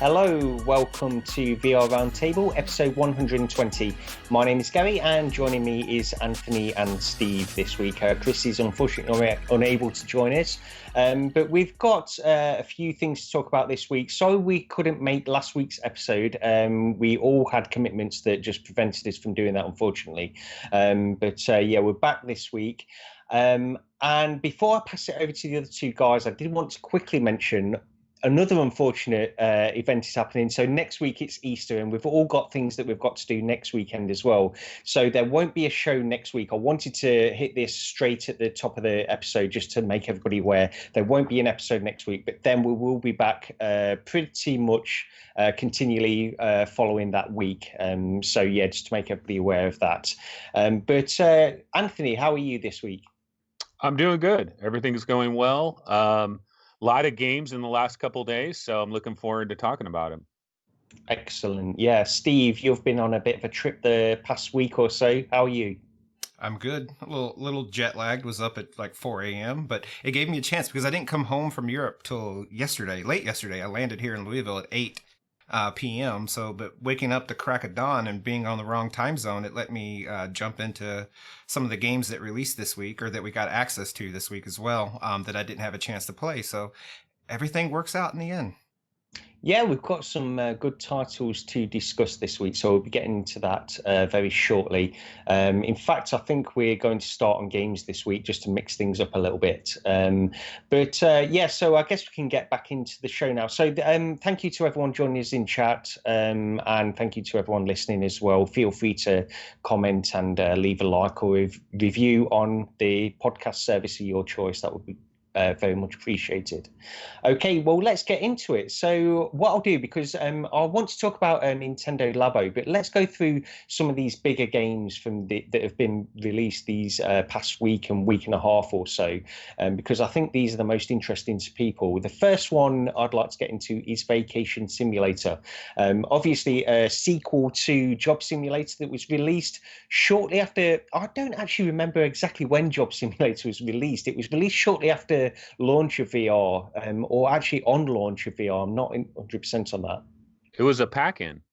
Hello, welcome to VR Roundtable, episode 120. My name is Gary, and joining me is Anthony and Steve this week. Chris is unfortunately unable to join us, but we've got a few things to talk about this week. So we couldn't make last week's episode. We all had commitments that just prevented us from doing that, unfortunately. But we're back this week. And before I pass it over to the other two guys, I did want to quickly mention another unfortunate event is happening. So next week it's Easter, and we've all got things that we've got to do next weekend as well. So there won't be a show next week. I wanted to hit this straight at the top of the episode just to make everybody aware. There won't be an episode next week, but then we will be back pretty much continually following that week. Just to make everybody aware of that. But Anthony, how are you this week? I'm doing good. Everything's going well. Lot of games in the last couple of days, so I'm looking forward to talking about them. Excellent. Yeah, Steve, you've been on a bit of a trip the past week or so. How are you? I'm good. A little jet lagged. Was up at like 4 a.m., but it gave me a chance because I didn't come home from Europe till late yesterday. I landed here in Louisville at 8 p.m. But waking up to crack of dawn and being on the wrong time zone, it let me jump into some of the games that released this week, or that we got access to this week as well, that I didn't have a chance to play. So everything works out in the end. Yeah, we've got some good titles to discuss this week, so we'll be getting into that very shortly. In fact, I think we're going to start on games this week just to mix things up a little bit. So I guess we can get back into the show now. So thank you to everyone joining us in chat, and thank you to everyone listening as well. Feel free to comment and leave a like or review on the podcast service of your choice. That would be very much appreciated. Okay, well, let's get into it. So what I'll do, because I want to talk about Nintendo Labo, but let's go through some of these bigger games that have been released these past week and a half or so, because I think these are the most interesting to people. The first one I'd like to get into is Vacation Simulator. Obviously, a sequel to Job Simulator that was released shortly after. I don't actually remember exactly when Job Simulator was released. It was released shortly after launch of VR, or actually on launch of VR. I'm not 100% on that. It was a pack-in.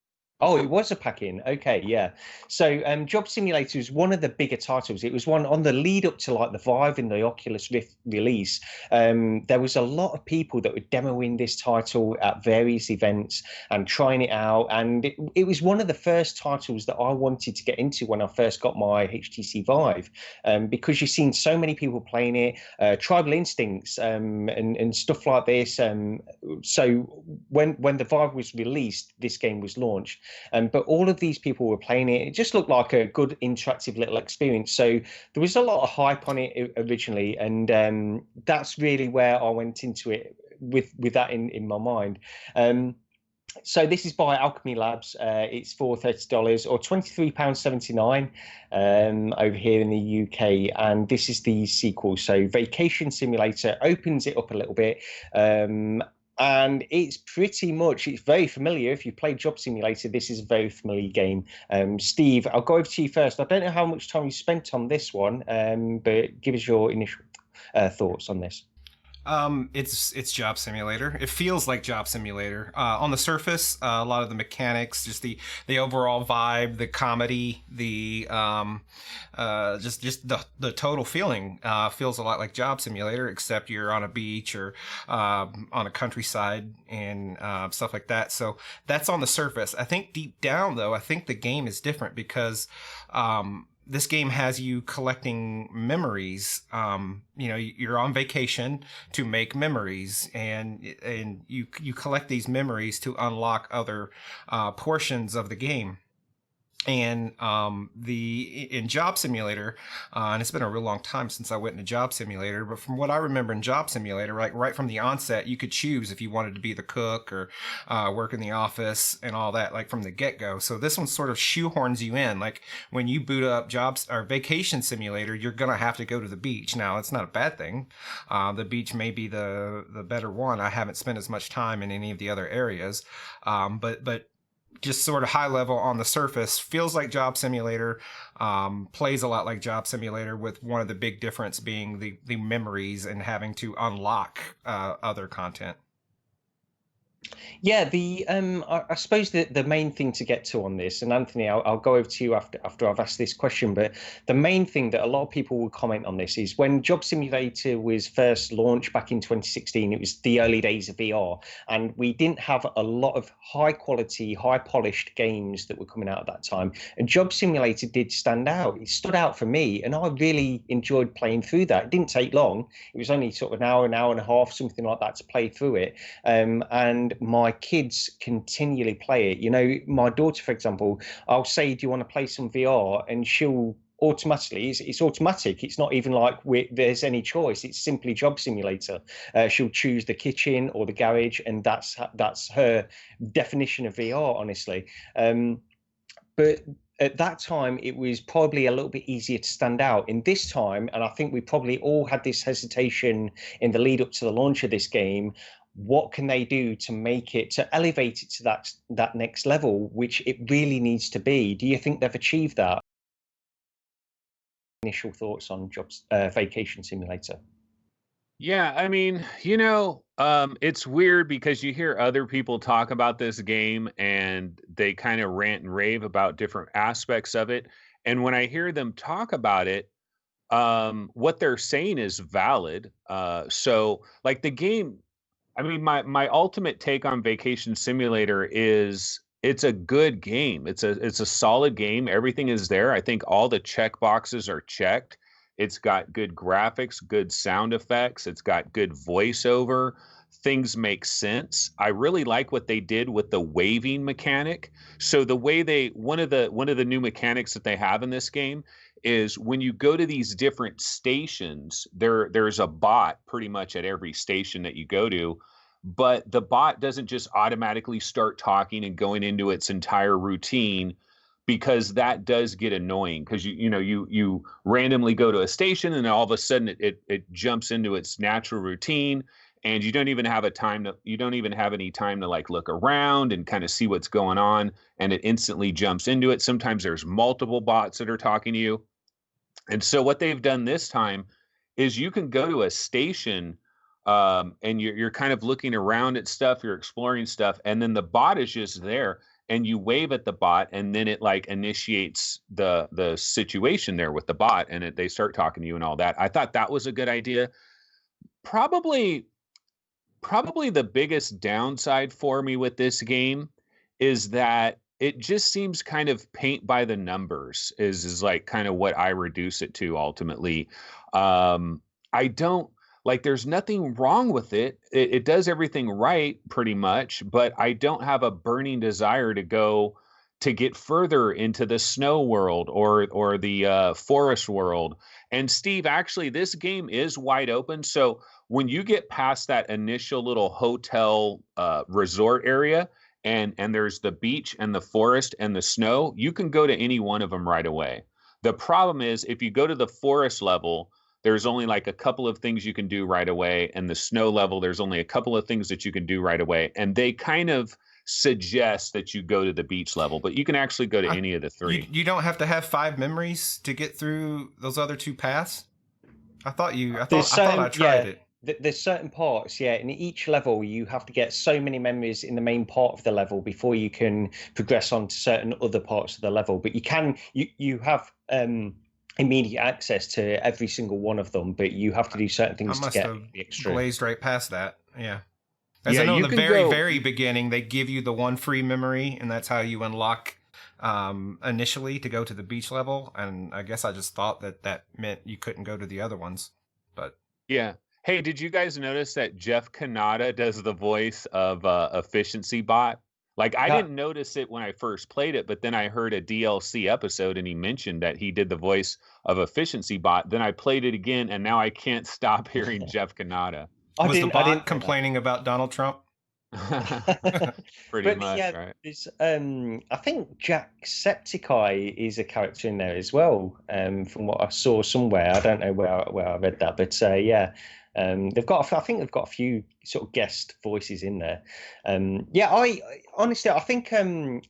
Oh, it was a pack-in. Okay, yeah. So Job Simulator is one of the bigger titles. It was one on the lead up to like the Vive and the Oculus Rift release. There was a lot of people that were demoing this title at various events and trying it out. And it was one of the first titles that I wanted to get into when I first got my HTC Vive, because you've seen so many people playing it, Tribal Instincts and stuff like this. So when the Vive was released, this game was launched. But all of these people were playing it. It just looked like a good interactive little experience. So there was a lot of hype on it originally, and that's really where I went into it with that in my mind. So this is by Alchemy Labs. It's for $30 or £23.79 over here in the UK, and this is the sequel. So Vacation Simulator opens it up a little bit. And it's very familiar. If you play Job Simulator, this is a very familiar game. Steve, I'll go over to you first. I don't know how much time you spent on this one, but give us your initial thoughts on this. It's Job Simulator. It feels like Job Simulator. On the surface, a lot of the mechanics, just the overall vibe, the comedy, the total feeling feels a lot like Job Simulator, except you're on a beach or on a countryside and stuff like that. So that's on the surface. I think deep down, though, I think the game is different because this game has you collecting memories. You're on vacation to make memories, and you collect these memories to unlock other portions of the game. And in Job Simulator, and it's been a real long time since I went into Job Simulator, but from what I remember in Job Simulator, right from the onset, you could choose if you wanted to be the cook or work in the office and all that, like from the get-go. So this one sort of shoehorns you in. Like when you boot up Vacation Simulator, you're gonna have to go to the beach. Now, it's not a bad thing. The beach may be the better one. I haven't spent as much time in any of the other areas, but just sort of high level on the surface, feels like Job Simulator, plays a lot like Job Simulator, with one of the big difference being the memories and having to unlock other content. Yeah, I suppose the main thing to get to on this, and Anthony, I'll go over to you after I've asked this question, but the main thing that a lot of people will comment on this is when Job Simulator was first launched back in 2016, it was the early days of VR, and we didn't have a lot of high quality, high polished games that were coming out at that time. And Job Simulator did stand out. It stood out for me, and I really enjoyed playing through that. It didn't take long. It was only sort of an hour and a half, something like that to play through it. And my kids continually play it. You know, my daughter, for example, I'll say, "Do you want to play some VR?" and she'll automatically, it's automatic. It's not even like there's any choice. It's simply Job Simulator. She'll choose the kitchen or the garage, and that's her definition of VR, honestly. But at that time, it was probably a little bit easier to stand out. In this time, and I think we probably all had this hesitation in the lead up to the launch of this game, what can they do to make it, to elevate it to that next level, which it really needs to be? Do you think they've achieved that? Initial thoughts on Jobs Vacation Simulator? Yeah, I mean, it's weird because you hear other people talk about this game and they kind of rant and rave about different aspects of it. And when I hear them talk about it, what they're saying is valid. So like the game, I mean, my ultimate take on Vacation Simulator is it's a good game. It's a solid game. Everything is there. I think all the check boxes are checked. It's got good graphics, good sound effects. It's got good voiceover. Things make sense. I really like what they did with the waving mechanic. So the way one of the new mechanics that they have in this game is when you go to these different stations, there's a bot pretty much at every station that you go to, but the bot doesn't just automatically start talking and going into its entire routine, because that does get annoying because you randomly go to a station and all of a sudden it jumps into its natural routine, and you don't even have any time to like look around and kind of see what's going on, and it instantly jumps into it. Sometimes there's multiple bots that are talking to you. And so what they've done this time is you can go to a station, and you're kind of looking around at stuff, you're exploring stuff, and then the bot is just there, and you wave at the bot, and then it like initiates the situation there with the bot, and they start talking to you and all that. I thought that was a good idea. Probably the biggest downside for me with this game is that it just seems kind of paint by the numbers is like kind of what I reduce it to ultimately. I don't like, there's nothing wrong with it. It does everything right pretty much, but I don't have a burning desire to get further into the snow world or the forest world. And Steve, actually, this game is wide open. So when you get past that initial little hotel resort area, and there's the beach and the forest and the snow, you can go to any one of them right away. The problem is if you go to the forest level, there's only like a couple of things you can do right away, and the snow level, there's only a couple of things that you can do right away. And they kind of suggest that you go to the beach level, but you can actually go to any of the three. You don't have to have 5 memories to get through those other 2 paths? I thought I tried it. There's certain parts, yeah. In each level, you have to get so many memories in the main part of the level before you can progress on to certain other parts of the level. But you have immediate access to every single one of them, but you have to do certain things to get the extra. Blazed right past that, yeah. As I know, in the very beginning, they give you the 1 free memory, and that's how you unlock initially to go to the beach level. And I guess I just thought that meant you couldn't go to the other ones, but yeah. Hey, did you guys notice that Jeff Kanata does the voice of Efficiency Bot? Like, I didn't notice it when I first played it, but then I heard a DLC episode and he mentioned that he did the voice of Efficiency Bot. Then I played it again, and now I can't stop hearing Jeff Kanata. Was the bot complaining about Donald Trump? Pretty much, yeah, right? It's, I think Jacksepticeye is a character in there as well, from what I saw somewhere. I don't know where I read that, but yeah. I think they've got a few sort of guest voices in there. Yeah, I honestly, I think I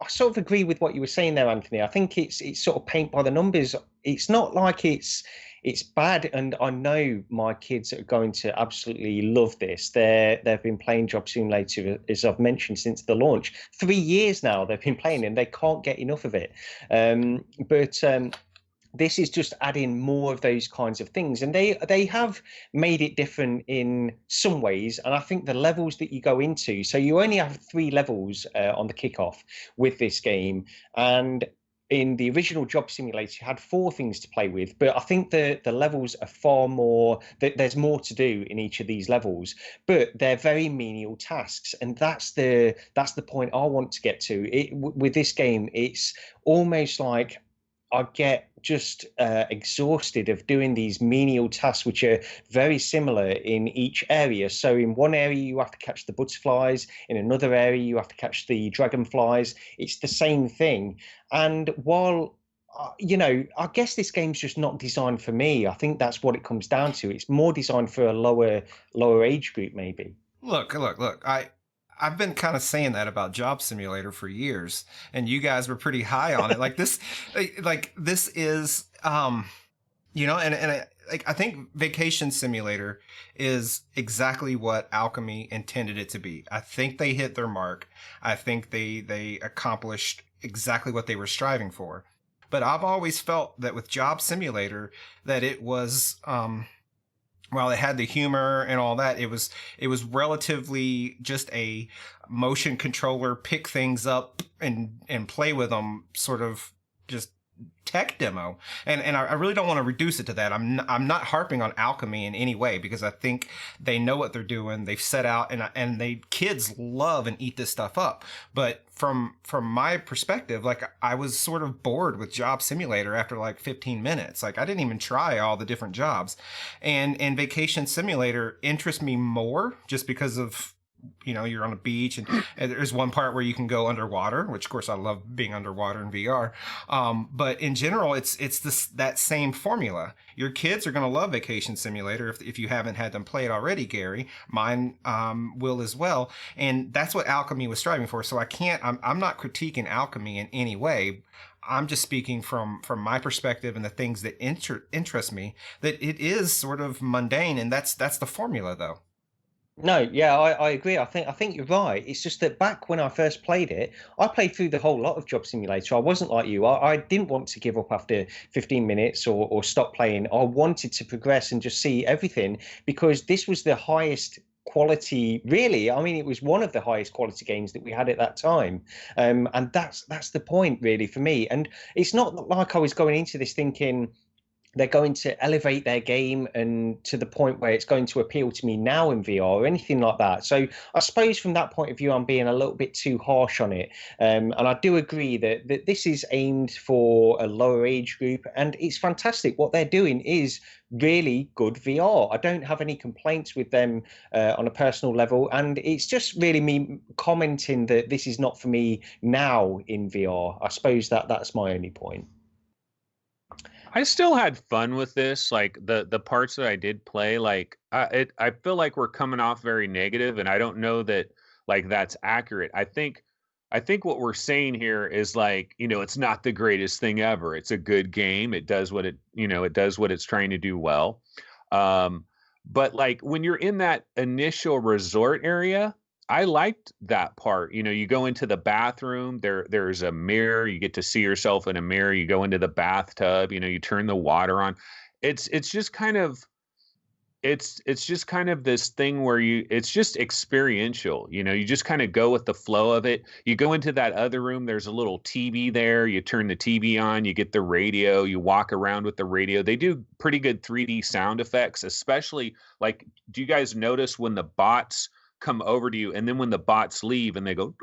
sort of agree with what you were saying there, Anthony. I think it's sort of paint by the numbers. It's not like it's it's bad, and I know my kids are going to absolutely love this. They've been playing Job Simulator, as I've mentioned, since the launch. 3 years now they've been playing, and they can't get enough of it. But this is just adding more of those kinds of things, and they have made it different in some ways. And I think the levels that you go into, so you only have 3 levels on the kickoff with this game, and in the original Job Simulator you had 4 things to play with, but I think the levels are far more, there's more to do in each of these levels, but they're very menial tasks, and that's the point I want to get to. With this game, it's almost like I get just exhausted of doing these menial tasks, which are very similar in each area. So in one area you have to catch the butterflies, in another area you have to catch the dragonflies. It's the same thing. And while I guess this game's just not designed for me. I think that's what it comes down to. It's more designed for a lower age group, maybe. Look. I've been kind of saying that about Job Simulator for years, and you guys were pretty high on it. Like this is, I think Vacation Simulator is exactly what Alchemy intended it to be. I think they hit their mark. I think they accomplished exactly what they were striving for. But I've always felt that with Job Simulator, that it was, while it had the humor and all that, it was relatively just a motion controller, pick things up and play with them, sort of just tech demo. And I really don't want to reduce it to that. I'm not harping on Alchemy in any way, because I think they know what they're doing. They've set out, and kids love and eat this stuff up. But from my perspective, like, I was sort of bored with Job Simulator after like 15 minutes. Like, I didn't even try all the different jobs. And Vacation Simulator interests me more just because of, you're on a beach, and there's one part where you can go underwater, which of course I love being underwater in VR. But in general, it's that same formula. Your kids are going to love Vacation Simulator if you haven't had them play it already, Gary. Mine will as well. And that's what Alchemy was striving for. So I'm not critiquing Alchemy in any way. I'm just speaking from my perspective and the things that interest me, that it is sort of mundane, and that's the formula though. No, yeah, I agree. I think you're right. It's just that back when I first played it, I played through the whole lot of Job Simulator. I wasn't like you. I didn't want to give up after 15 minutes or stop playing. I wanted to progress and just see everything, because this was the highest quality, really. I mean, it was one of the highest quality games that we had at that time. And that's the point, really, for me. And it's not like I was going into this thinking they're going to elevate their game and to the point where it's going to appeal to me now in VR or anything like that. So I suppose from that point of view, I'm being a little bit too harsh on it. And I do agree that this is aimed for a lower age group, and it's fantastic. What they're doing is really good VR. I don't have any complaints with them on a personal level, and it's just really me commenting that this is not for me now in VR. I suppose that's my only point. I still had fun with this. Like the parts that I did play, like I feel like we're coming off very negative, and I don't know that like that's accurate. I think what we're saying here is, like, it's not the greatest thing ever. It's a good game. It does what it's trying to do well. But like when you're in that initial resort area, I liked that part. You go into the bathroom, there's a mirror, you get to see yourself in a mirror, you go into the bathtub, you turn the water on. It's just kind of this thing where it's just experiential. You just kind of go with the flow of it. You go into that other room, there's a little TV there, you turn the TV on, you get the radio, you walk around with the radio. They do pretty good 3D sound effects, especially, like, do you guys notice when the bots come over to you, and then when the bots leave and they go,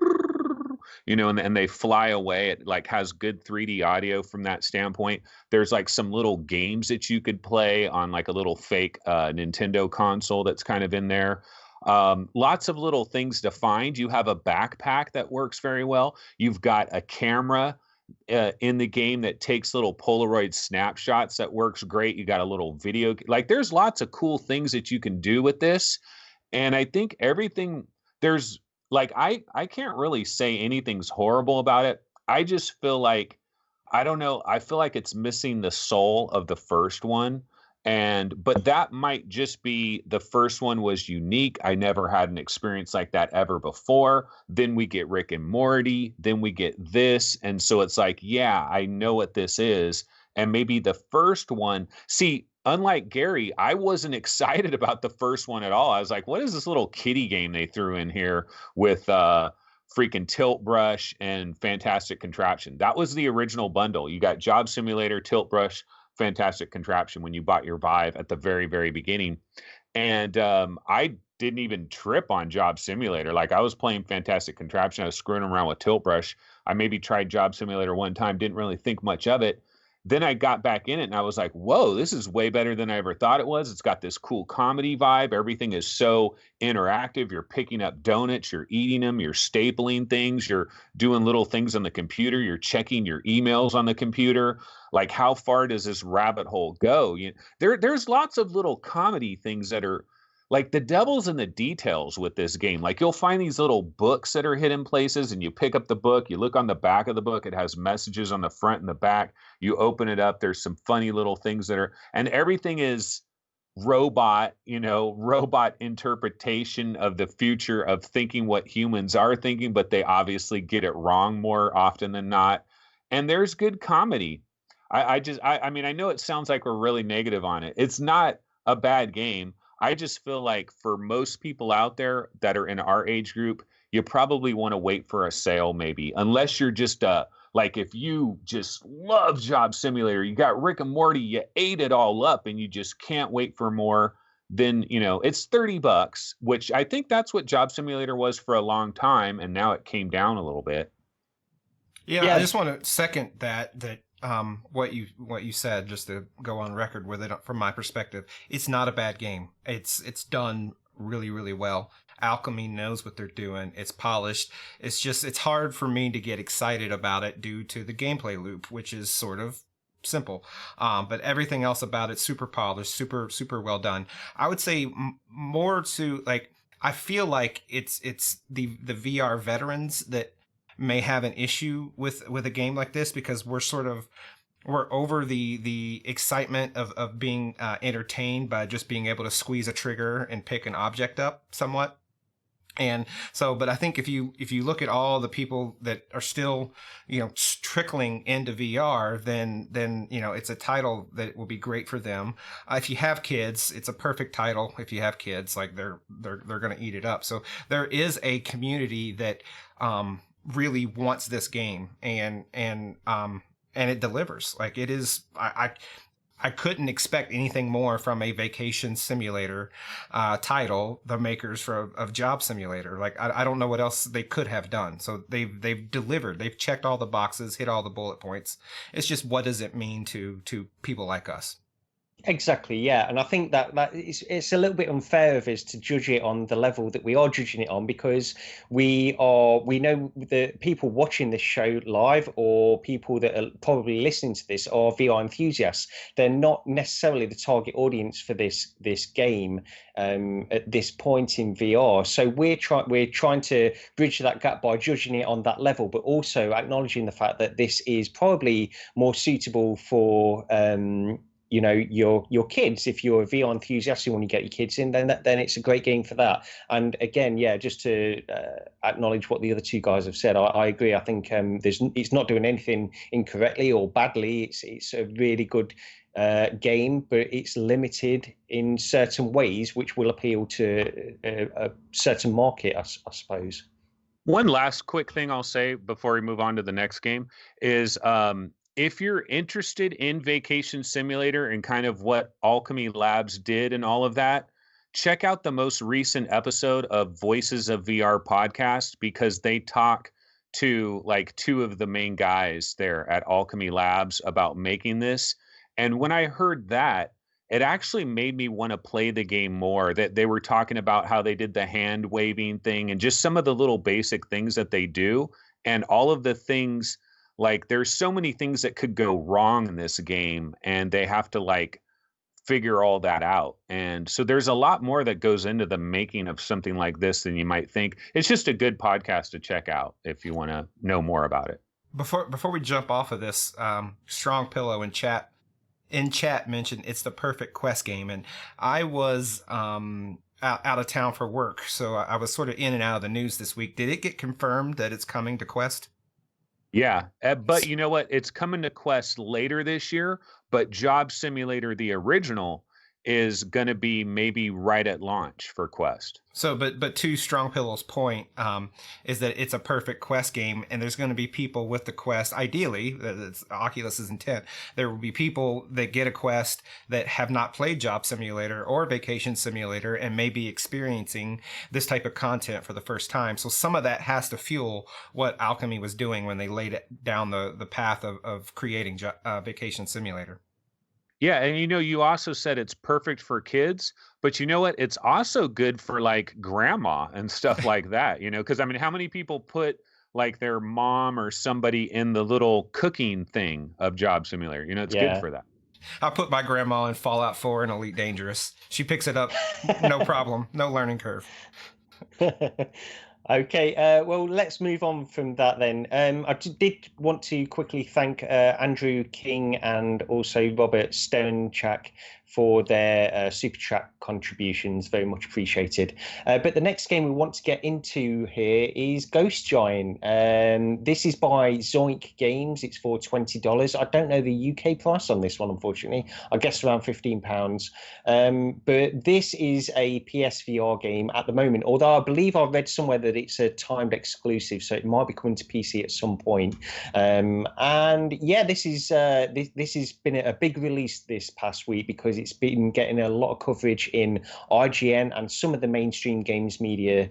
and they fly away, it like has good 3D audio from that standpoint. There's like some little games that you could play on like a little fake Nintendo console that's kind of in there. Lots of little things to find. You have a backpack that works very well. You've got a camera in the game that takes little Polaroid snapshots that works great. You got a little video, like there's lots of cool things that you can do with this. And I think everything, there's like, I can't really say anything's horrible about it. I just feel like, I don't know, I feel like it's missing the soul of the first one. But that might just be the first one was unique. I never had an experience like that ever before. Then we get Rick and Morty, then we get this. And so it's like, yeah, I know what this is. And maybe the first one, see, unlike Gary, I wasn't excited about the first one at all. I was like, what is this little kiddie game they threw in here with freaking Tilt Brush and Fantastic Contraption? That was the original bundle. You got Job Simulator, Tilt Brush, Fantastic Contraption when you bought your Vive at the very, very beginning. And I didn't even trip on Job Simulator. Like, I was playing Fantastic Contraption. I was screwing around with Tilt Brush. I maybe tried Job Simulator one time, didn't really think much of it. Then I got back in it and I was like, whoa, this is way better than I ever thought it was. It's got this cool comedy vibe. Everything is so interactive. You're picking up donuts, you're eating them, you're stapling things, you're doing little things on the computer, you're checking your emails on the computer. Like, how far does this rabbit hole go? There's lots of little comedy things that are like the devil's in the details with this game. Like, you'll find these little books that are hidden places, and you pick up the book, you look on the back of the book, it has messages on the front and the back. You open it up, there's some funny little things that are, and everything is robot interpretation of the future of thinking what humans are thinking, but they obviously get it wrong more often than not. And there's good comedy. I mean, I know it sounds like we're really negative on it. It's not a bad game. I just feel like for most people out there that are in our age group, you probably want to wait for a sale, maybe, unless you're just like, if you just love Job Simulator, you got Rick and Morty, you ate it all up and you just can't wait for more, then, it's $30, which I think that's what Job Simulator was for a long time. And now it came down a little bit. Yeah. I just want to second that what you said, just to go on record with it. From my perspective, it's not a bad game. It's done really, really well. Alchemy knows what they're doing. It's polished. It's hard for me to get excited about it due to the gameplay loop, which is sort of simple. But everything else about it, super polished, super, super well done. I would say more to, like, I feel like it's the VR veterans that may have an issue with a game like this, because we're over the excitement of being entertained by just being able to squeeze a trigger and pick an object up somewhat. And so, but I think if you look at all the people that are still, trickling into VR, then, it's a title that will be great for them. If you have kids, it's a perfect title. If you have kids, like, they're going to eat it up. So there is a community that, really wants this game, and it delivers. Like, it is, I couldn't expect anything more from a vacation simulator title, the makers of Job Simulator. Like, I don't know what else they could have done. So they've delivered. They've checked all the boxes, hit all the bullet points. It's just, what does it mean to people like us? Exactly, yeah, and I think that it's a little bit unfair of us to judge it on the level that we are judging it on, because we know the people watching this show live, or people that are probably listening to this, are VR enthusiasts. They're not necessarily the target audience for this game at this point in VR. So we're trying to bridge that gap by judging it on that level, but also acknowledging the fact that this is probably more suitable for your kids. If you're a VR enthusiast, you want to get your kids in, then it's a great game for that. And again, yeah, just to acknowledge what the other two guys have said, I agree. I think it's not doing anything incorrectly or badly. It's a really good game, but it's limited in certain ways, which will appeal to a certain market, I suppose. One last quick thing I'll say before we move on to the next game is, if you're interested in Vacation Simulator and kind of what Alchemy Labs did and all of that, check out the most recent episode of Voices of VR podcast, because they talk to like two of the main guys there at Alchemy Labs about making this. And when I heard that, it actually made me want to play the game more. That they were talking about how they did the hand waving thing and just some of the little basic things that they do, and all of the things. Like, there's so many things that could go wrong in this game, and they have to like figure all that out. And so there's a lot more that goes into the making of something like this than you might think. It's just a good podcast to check out if you want to know more about it. Before we jump off of this, Strong Pillow in chat in chat mentioned it's the perfect Quest game, and I was out of town for work, so I was sort of in and out of the news this week. Did it get confirmed that it's coming to Quest? Yeah, but you know what? It's coming to Quest later this year, but Job Simulator, the original, is going to be maybe right at launch for Quest. So, but to Strong Pillow's point, is that it's a perfect Quest game, and there's going to be people with the Quest. Ideally, that's Oculus's intent. There will be people that get a Quest that have not played Job Simulator or Vacation Simulator, and may be experiencing this type of content for the first time. So, some of that has to fuel what Alchemy was doing when they laid down the path of creating Vacation Simulator. Yeah, and you also said it's perfect for kids, but you know what? It's also good for like grandma and stuff like that, because I mean, how many people put like their mom or somebody in the little cooking thing of Job Simulator? It's good for that. I put my grandma in Fallout 4 and Elite Dangerous. She picks it up, no problem, no learning curve. Okay, well, let's move on from that then. I did want to quickly thank Andrew King and also Robert Stonechak for their super chat contributions. Very much appreciated. But the next game we want to get into here is Ghost Giant. This is by Zoink Games. It's for $20. I don't know the UK price on this one, unfortunately. I guess around £15. But this is a PSVR game at the moment, although I believe I read somewhere that it's a timed exclusive, so it might be coming to PC at some point. And yeah, this has been a big release this past week because it's been getting a lot of coverage in IGN and some of the mainstream games media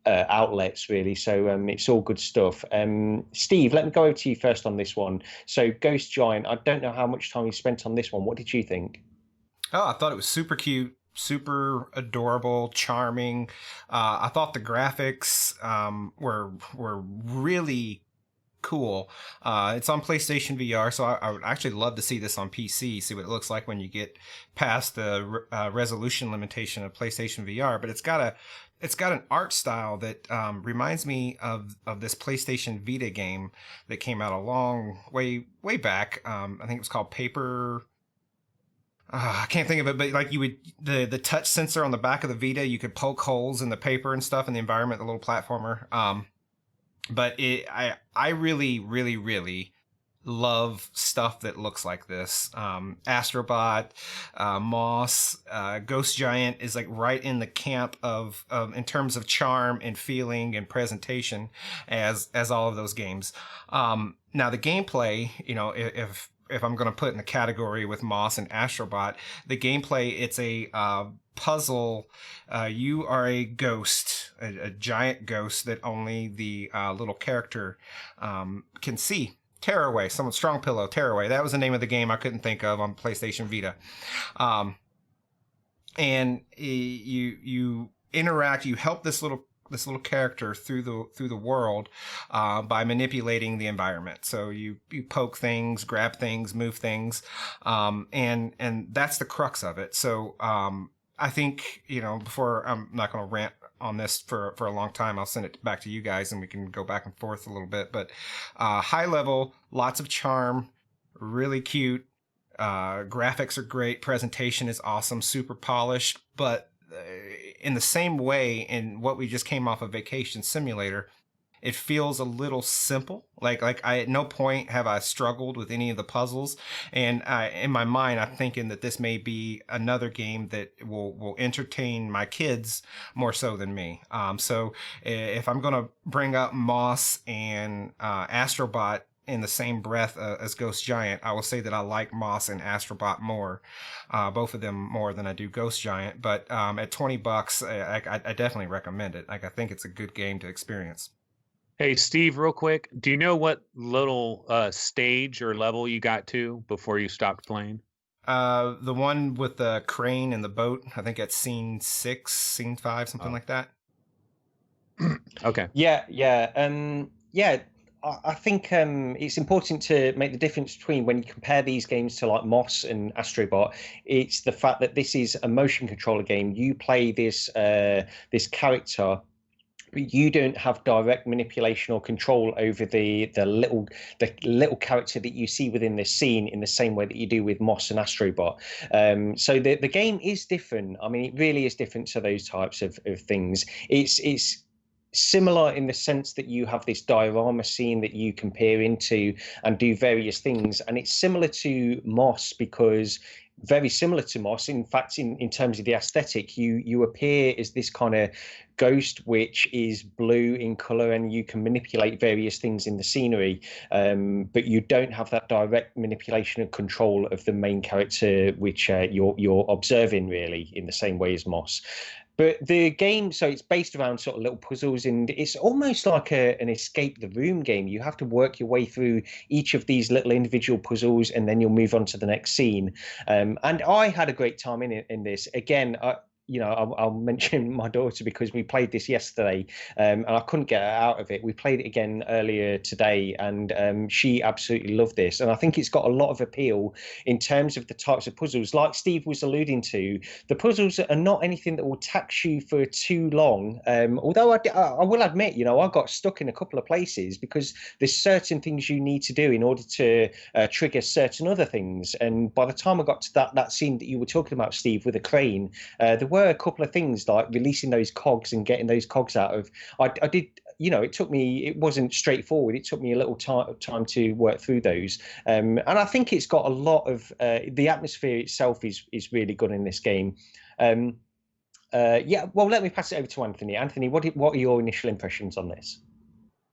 outlets, really. So it's all good stuff. Steve, let me go over to you first on this one. So Ghost Giant, I don't know how much time you spent on this one. What did you think? Oh, I thought it was super cute, super adorable, charming. I thought the graphics were really cool. It's on PlayStation VR, so I would actually love to see this on PC, see what it looks like when you get past the resolution limitation of PlayStation VR. But it's got an art style that reminds me of this PlayStation Vita game that came out a long way back. I think it was called Paper. I can't think of it, but like the touch sensor on the back of the Vita, you could poke holes in the paper and stuff in the environment, the little platformer. But I really, really, really love stuff that looks like this. Astrobot, Moss, Ghost Giant is like right in the camp of in terms of charm and feeling and presentation as all of those games. Now the gameplay, if I'm going to put in a category with Moss and Astrobot, the gameplay, it's a puzzle. You are a ghost, a giant ghost that only the little character can see. Tearaway, someone Strong Pillow, Tearaway. That was the name of the game I couldn't think of on PlayStation Vita. And you interact, you help this little character through the world by manipulating the environment. So you poke things, grab things, move things, and that's the crux of it. So I think, before, I'm not going to rant on this for a long time, I'll send it back to you guys and we can go back and forth a little bit. But high level, lots of charm, really cute. Graphics are great. Presentation is awesome, super polished. But in the same way, in what we just came off of Vacation Simulator, it feels a little simple. Like I at no point have I struggled with any of the puzzles, and in my mind I'm thinking that this may be another game that will entertain my kids more so than me. So if I'm gonna bring up Moss and Astrobot in the same breath as Ghost Giant, I will say that I like Moss and Astrobot more, both of them more than I do Ghost Giant. But at $20, I definitely recommend it. Like, I think it's a good game to experience. Hey, Steve, real quick, do you know what little stage or level you got to before you stopped playing? The one with the crane and the boat. I think it's scene 6, scene 5, something like that. Okay. Yeah. I think it's important to make the difference between when you compare these games to like Moss and Astrobot. It's the fact that this is a motion controller game. You play this character you don't have direct manipulation or control over the little character that you see within this scene in the same way that you do with Moss and Astrobot. So the game is different. I mean, it really is different to those types of things. It's similar in the sense that you have this diorama scene that you compare into and do various things, and it's similar to Moss because very similar to Moss. In fact, in terms of the aesthetic, you appear as this kind of ghost which is blue in color, and you can manipulate various things in the scenery, but you don't have that direct manipulation and control of the main character, which you're observing really in the same way as Moss. But the game, so it's based around sort of little puzzles, and it's almost like an escape the room game. You have to work your way through each of these little individual puzzles, and then you'll move on to the next scene. And I had a great time in this. Again, I'll mention my daughter because we played this yesterday, and I couldn't get her out of it. We played it again earlier today, and she absolutely loved this. And I think it's got a lot of appeal in terms of the types of puzzles. Like Steve was alluding to, the puzzles are not anything that will tax you for too long. Although I will admit, I got stuck in a couple of places because there's certain things you need to do in order to trigger certain other things. And by the time I got to that scene that you were talking about, Steve, with a crane, there were a couple of things like releasing those cogs and getting those cogs out of. I did, it took me. It wasn't straightforward. It took me a little time to work through those. And I think it's got a lot of the atmosphere itself is really good in this game. Yeah. Well, let me pass it over to Anthony. Anthony, what are your initial impressions on this?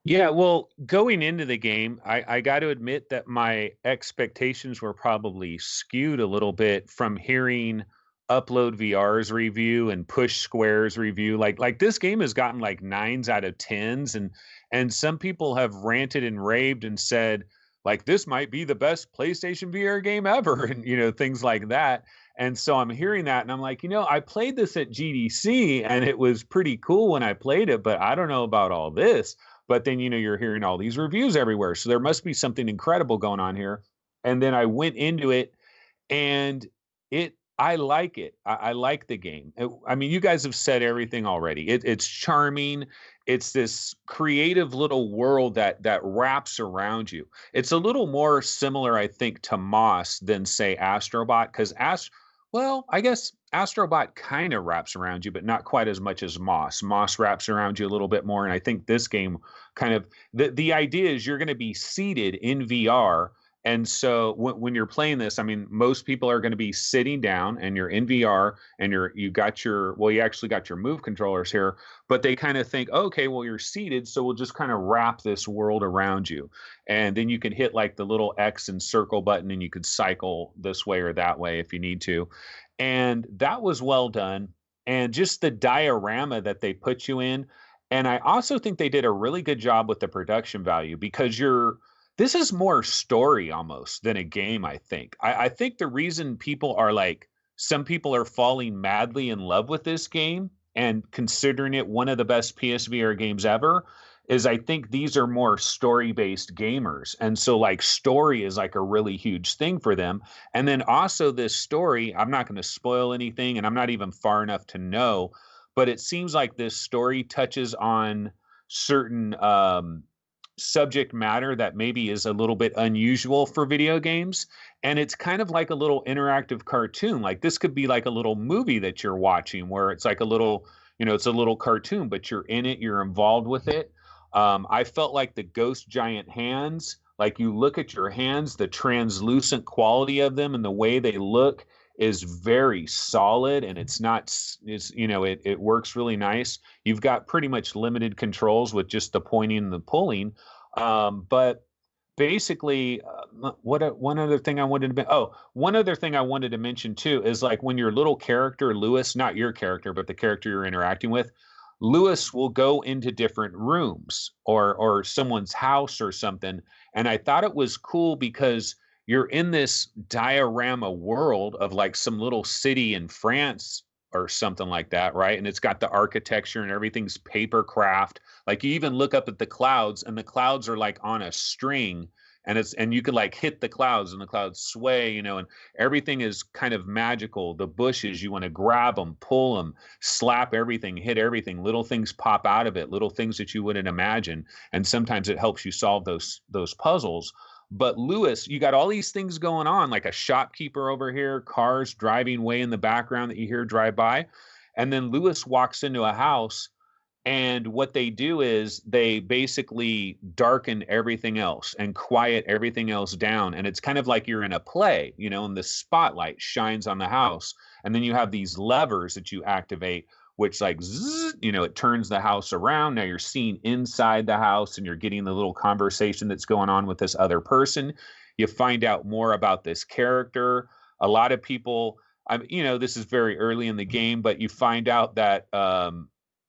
Yeah, well, going into the game, I got to admit that my expectations were probably skewed a little bit from hearing Upload VR's review and Push Square's review. Like this game has gotten like 9s out of 10s, and some people have ranted and raved and said like this might be the best PlayStation VR game ever, and things like that. And so I'm hearing that, and I'm like, I played this at GDC, and it was pretty cool when I played it, but I don't know about all this. But then, you're hearing all these reviews everywhere. So there must be something incredible going on here. And then I went into it, and I like it. I like the game. I mean, you guys have said everything already. It's charming. It's this creative little world that wraps around you. It's a little more similar, I think, to Moss than, say, Astrobot, because I guess Astrobot kind of wraps around you, but not quite as much as Moss. Moss wraps around you a little bit more, and I think this game kind of the idea is you're going to be seated in VR. And so when you're playing this, I mean, most people are going to be sitting down, and you're in VR, and you actually got your Move controllers here, but they kind of think, okay, well, you're seated, so we'll just kind of wrap this world around you. And then you can hit like the little X and circle button, and you could cycle this way or that way if you need to. And that was well done. And just the diorama that they put you in. And I also think they did a really good job with the production value, because this is more story almost than a game, I think. I think the reason some people are falling madly in love with this game and considering it one of the best PSVR games ever is I think these are more story-based gamers. And so like story is like a really huge thing for them. And then also this story, I'm not going to spoil anything, and I'm not even far enough to know, but it seems like this story touches on certain subject matter that maybe is a little bit unusual for video games, and it's kind of like a little interactive cartoon. Like this could be like a little movie that you're watching where it's like a little it's a little cartoon, but you're in it, you're involved with it. I felt like the ghost giant hands, like you look at your hands, the translucent quality of them and the way they look is very solid, and it works really nice. You've got pretty much limited controls with just the pointing and the pulling. But basically, one other thing I wanted to mention too is like when your little character, Lewis, not your character, but the character you're interacting with, Lewis will go into different rooms or someone's house or something. And I thought it was cool because you're in this diorama world of like some little city in France or something like that, right? And it's got the architecture and everything's paper craft. Like you even look up at the clouds, and the clouds are like on a string, and you could like hit the clouds and the clouds sway, you know, and everything is kind of magical. The bushes, you want to grab them, pull them, slap everything, hit everything. Little things pop out of it, little things that you wouldn't imagine, and sometimes it helps you solve those puzzles. But Lewis, you got all these things going on, like a shopkeeper over here, cars driving way in the background that you hear drive by. And then Lewis walks into a house, and what they do is they basically darken everything else and quiet everything else down. And it's kind of like you're in a play, you know, and the spotlight shines on the house. And then you have these levers that you activate, which like, zzz, you know, it turns the house around. Now you're seeing inside the house and you're getting the little conversation that's going on with this other person. You find out more about this character. A lot of people, you know, this is very early in the game, but you find out that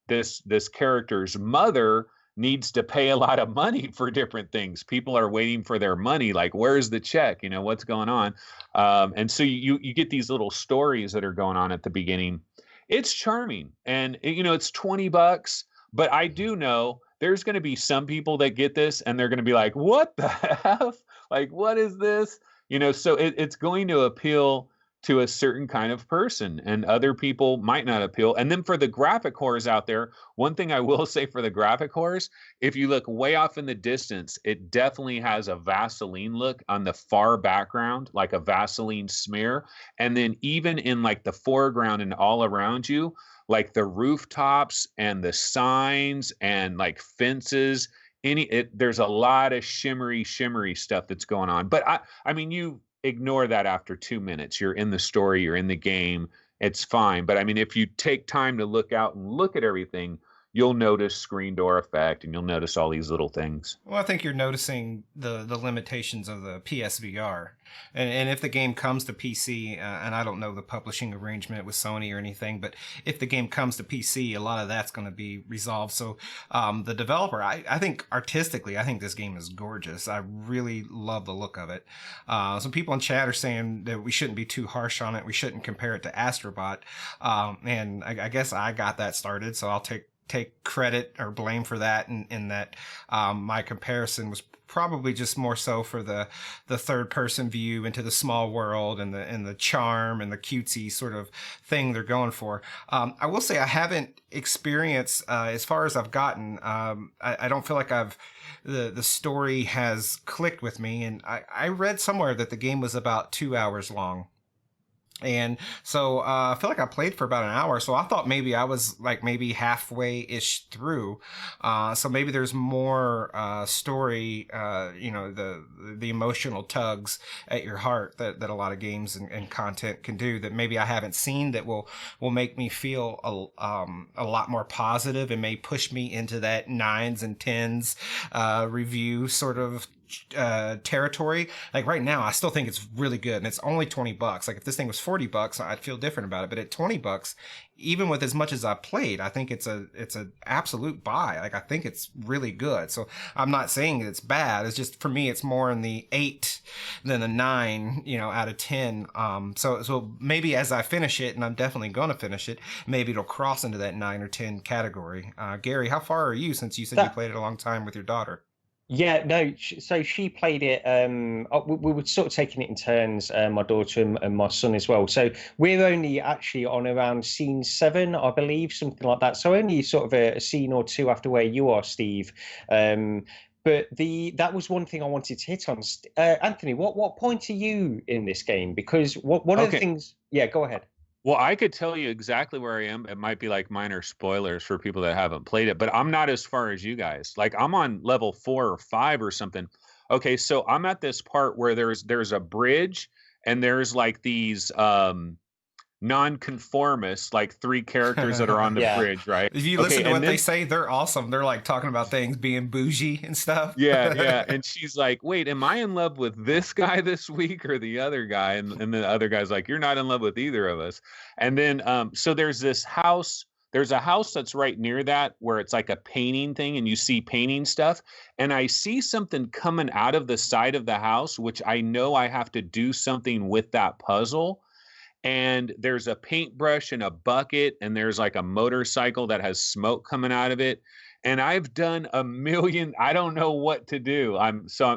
this character's mother needs to pay a lot of money for different things. People are waiting for their money, like, where's the check? You know, what's going on? And so you get these little stories that are going on at the beginning. It's charming, and you know, it's $20, but I do know there's going to be some people that get this and they're going to be like, what the F? Like, what is this? You know, so it's going to appeal to a certain kind of person, and other people might not appeal. And then for the graphic horrors out there, one thing I will say for the graphic horrors, if you look way off in the distance, it definitely has a Vaseline look on the far background, like a Vaseline smear. And then even in like the foreground and all around you, like the rooftops and the signs and like fences, there's a lot of shimmery stuff that's going on. But I mean, you ignore that after 2 minutes. You're in the story, you're in the game, it's fine. But I mean, if you take time to look out and look at everything, you'll notice screen door effect, and you'll notice all these little things. Well, I think you're noticing the limitations of the PSVR. And if the game comes to PC, and I don't know the publishing arrangement with Sony or anything, but if the game comes to PC, a lot of that's going to be resolved. So the developer, I think artistically, I think this game is gorgeous. I really love the look of it. Some people in chat are saying that we shouldn't be too harsh on it. We shouldn't compare it to Astrobot. And I guess I got that started, so I'll take credit or blame for that, in that my comparison was probably just more so for the third person view into the small world and the charm and the cutesy sort of thing they're going for. I will say I haven't experienced as far as I've gotten. I don't feel like the story has clicked with me, and I read somewhere that the game was about 2 hours long. And so I feel like I played for about an hour, so I thought maybe I was like maybe halfway-ish through. So maybe there's more story, you know, the emotional tugs at your heart that a lot of games and content can do that maybe I haven't seen, that will make me feel a lot more positive and may push me into that 9s and 10s review sort of territory. Like right now, I still think it's really good, and it's only $20. Like if this thing was $40, I'd feel different about it. But at $20, even with as much as I played, I think it's an absolute buy. Like I think it's really good. So I'm not saying it's bad. It's just for me, it's more in the 8 than a 9, you know, out of 10. So maybe as I finish it, and I'm definitely going to finish it, maybe it'll cross into that 9 or 10 category. Gary, how far are you, since you said you played it a long time with your daughter? Yeah, no. So she played it. We were sort of taking it in turns, my daughter and my son as well. So we're only actually on around scene 7, I believe, something like that. So only sort of a scene or two after where you are, Steve. But that was one thing I wanted to hit on. Anthony, what point are you in this game? Because one of the things. Yeah, go ahead. Well, I could tell you exactly where I am. It might be like minor spoilers for people that haven't played it, but I'm not as far as you guys. Like I'm on level 4 or 5 or something. Okay, so I'm at this part where there's a bridge, and there's like these non-conformists, like 3 characters that are on the bridge, right? If you listen to what they say, they're awesome. They're like talking about things being bougie and stuff. Yeah. And she's like, wait, am I in love with this guy this week or the other guy? And the other guy's like, you're not in love with either of us. And then so there's this house. There's a house that's right near that where it's like a painting thing, and you see painting stuff. And I see something coming out of the side of the house, which I know I have to do something with that puzzle. And there's a paintbrush and a bucket, and there's like a motorcycle that has smoke coming out of it. and I've done a million. I don't know what to do.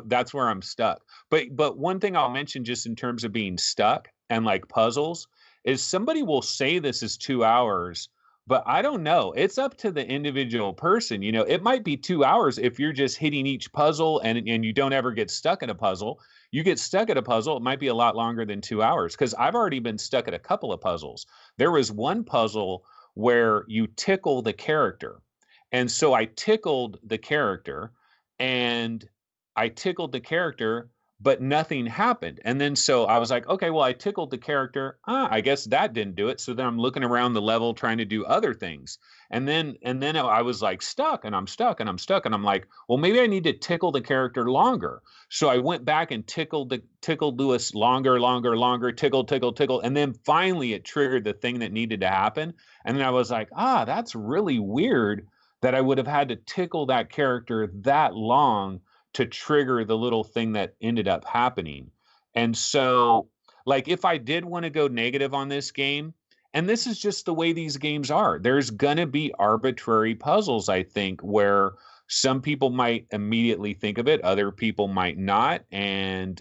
That's where I'm stuck. But one thing I'll mention just in terms of being stuck and like puzzles is somebody will say this is 2 hours, but I don't know. It's up to the individual person. You know, it might be 2 hours if you're just hitting each puzzle and you don't ever get stuck in a puzzle. You get stuck at a puzzle, it might be a lot longer than 2 hours because I've already been stuck at a couple of puzzles. There was one puzzle where you tickle the character. And so I tickled the character and I tickled the character, but nothing happened. And then so I was like, okay, well, I tickled the character. I guess that didn't do it. So then I'm looking around the level trying to do other things. And then I was like stuck and I'm stuck and I'm stuck. And I'm like, well, maybe I need to tickle the character longer. So I went back and tickled Lewis longer, tickle. And then finally it triggered the thing that needed to happen. And then I was like, that's really weird that I would have had to tickle that character that long to trigger the little thing that ended up happening. And so, like, if I did want to go negative on this game, and this is just the way these games are, there's going to be arbitrary puzzles, I think, where some people might immediately think of it, other people might not. And,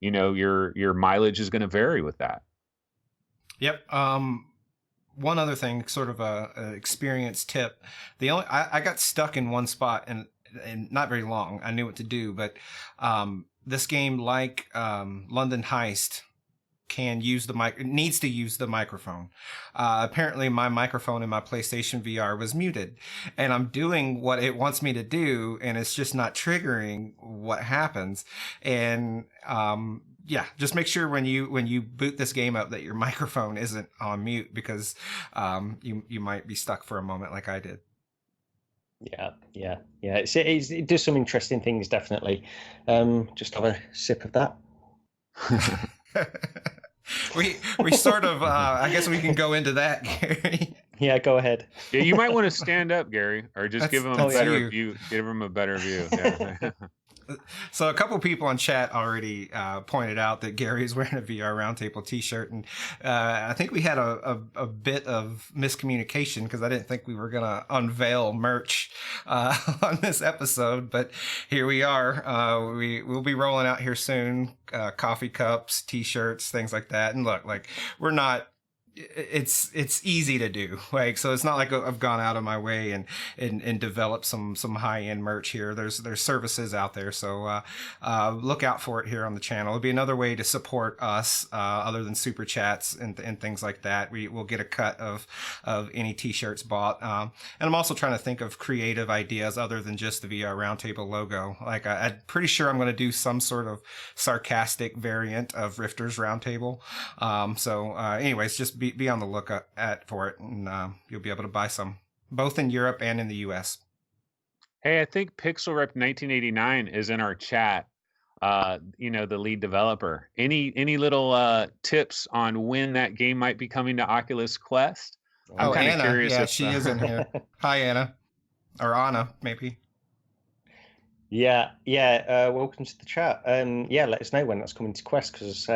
your mileage is going to vary with that. Yep. One other thing, sort of a experience tip. I got stuck in one spot and not very long. I knew what to do, but this game, like London Heist, needs to use the microphone. Apparently, my microphone in my PlayStation VR was muted, and I'm doing what it wants me to do, and it's just not triggering what happens. And just make sure when you boot this game up that your microphone isn't on mute, because you might be stuck for a moment like I did. Yeah. It does some interesting things, definitely. Just have a sip of that. we sort of I guess we can go into that, Gary. Yeah, go ahead. Yeah, you might want to stand up, Gary, or just give him a better view. Give him a better view. Yeah. So a couple people on chat already pointed out that Gary's wearing a VR Roundtable t-shirt, and I think we had a bit of miscommunication because I didn't think we were going to unveil merch on this episode, but here we are. We'll be rolling out here soon, coffee cups, t-shirts, things like that. And look, like, we're not, it's easy to do, like, so it's not like I've gone out of my way and developed some high-end merch here. There's services out there, so look out for it here on the channel. It'll be another way to support us, other than super chats and things like that. We'll get a cut of any t-shirts bought, and I'm also trying to think of creative ideas other than just the VR Roundtable logo. Like, I'm pretty sure I'm going to do some sort of sarcastic variant of Rifters Roundtable. Anyways, just be on the lookout for it, and you'll be able to buy some, both in Europe and in the US. Hey, I think Pixel Rep 1989 is in our chat. The lead developer. Any little tips on when that game might be coming to Oculus Quest? I'm kind of curious. Yeah, she is in here. Hi, Anna, or Anna, maybe. Yeah. Welcome to the chat. Let us know when that's coming to Quest, because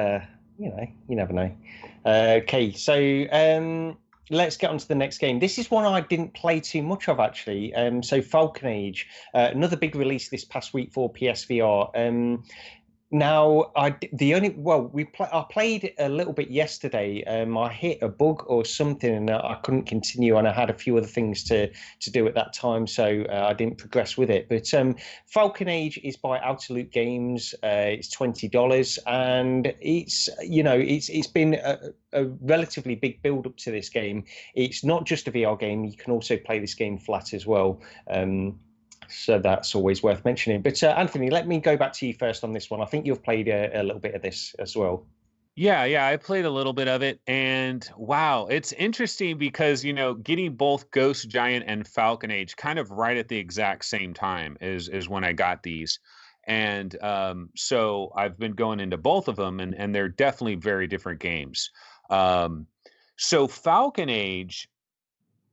you never know. Okay, so let's get on to the next game. This is one I didn't play too much of, actually. So Falcon Age, another big release this past week for PSVR. Now, I played a little bit yesterday. I hit a bug or something, and I couldn't continue, and I had a few other things to do at that time, so I didn't progress with it. But Falcon Age is by Outer Loop Games. It's $20, and it's been a relatively big build up to this game. It's not just a VR game; you can also play this game flat as well. So that's always worth mentioning. But Anthony, let me go back to you first on this one. I think you've played a little bit of this as well. Yeah, I played a little bit of it, and wow, it's interesting because, getting both Ghost Giant and Falcon Age kind of right at the exact same time is when I got these. And so I've been going into both of them, and they're definitely very different games. So Falcon Age,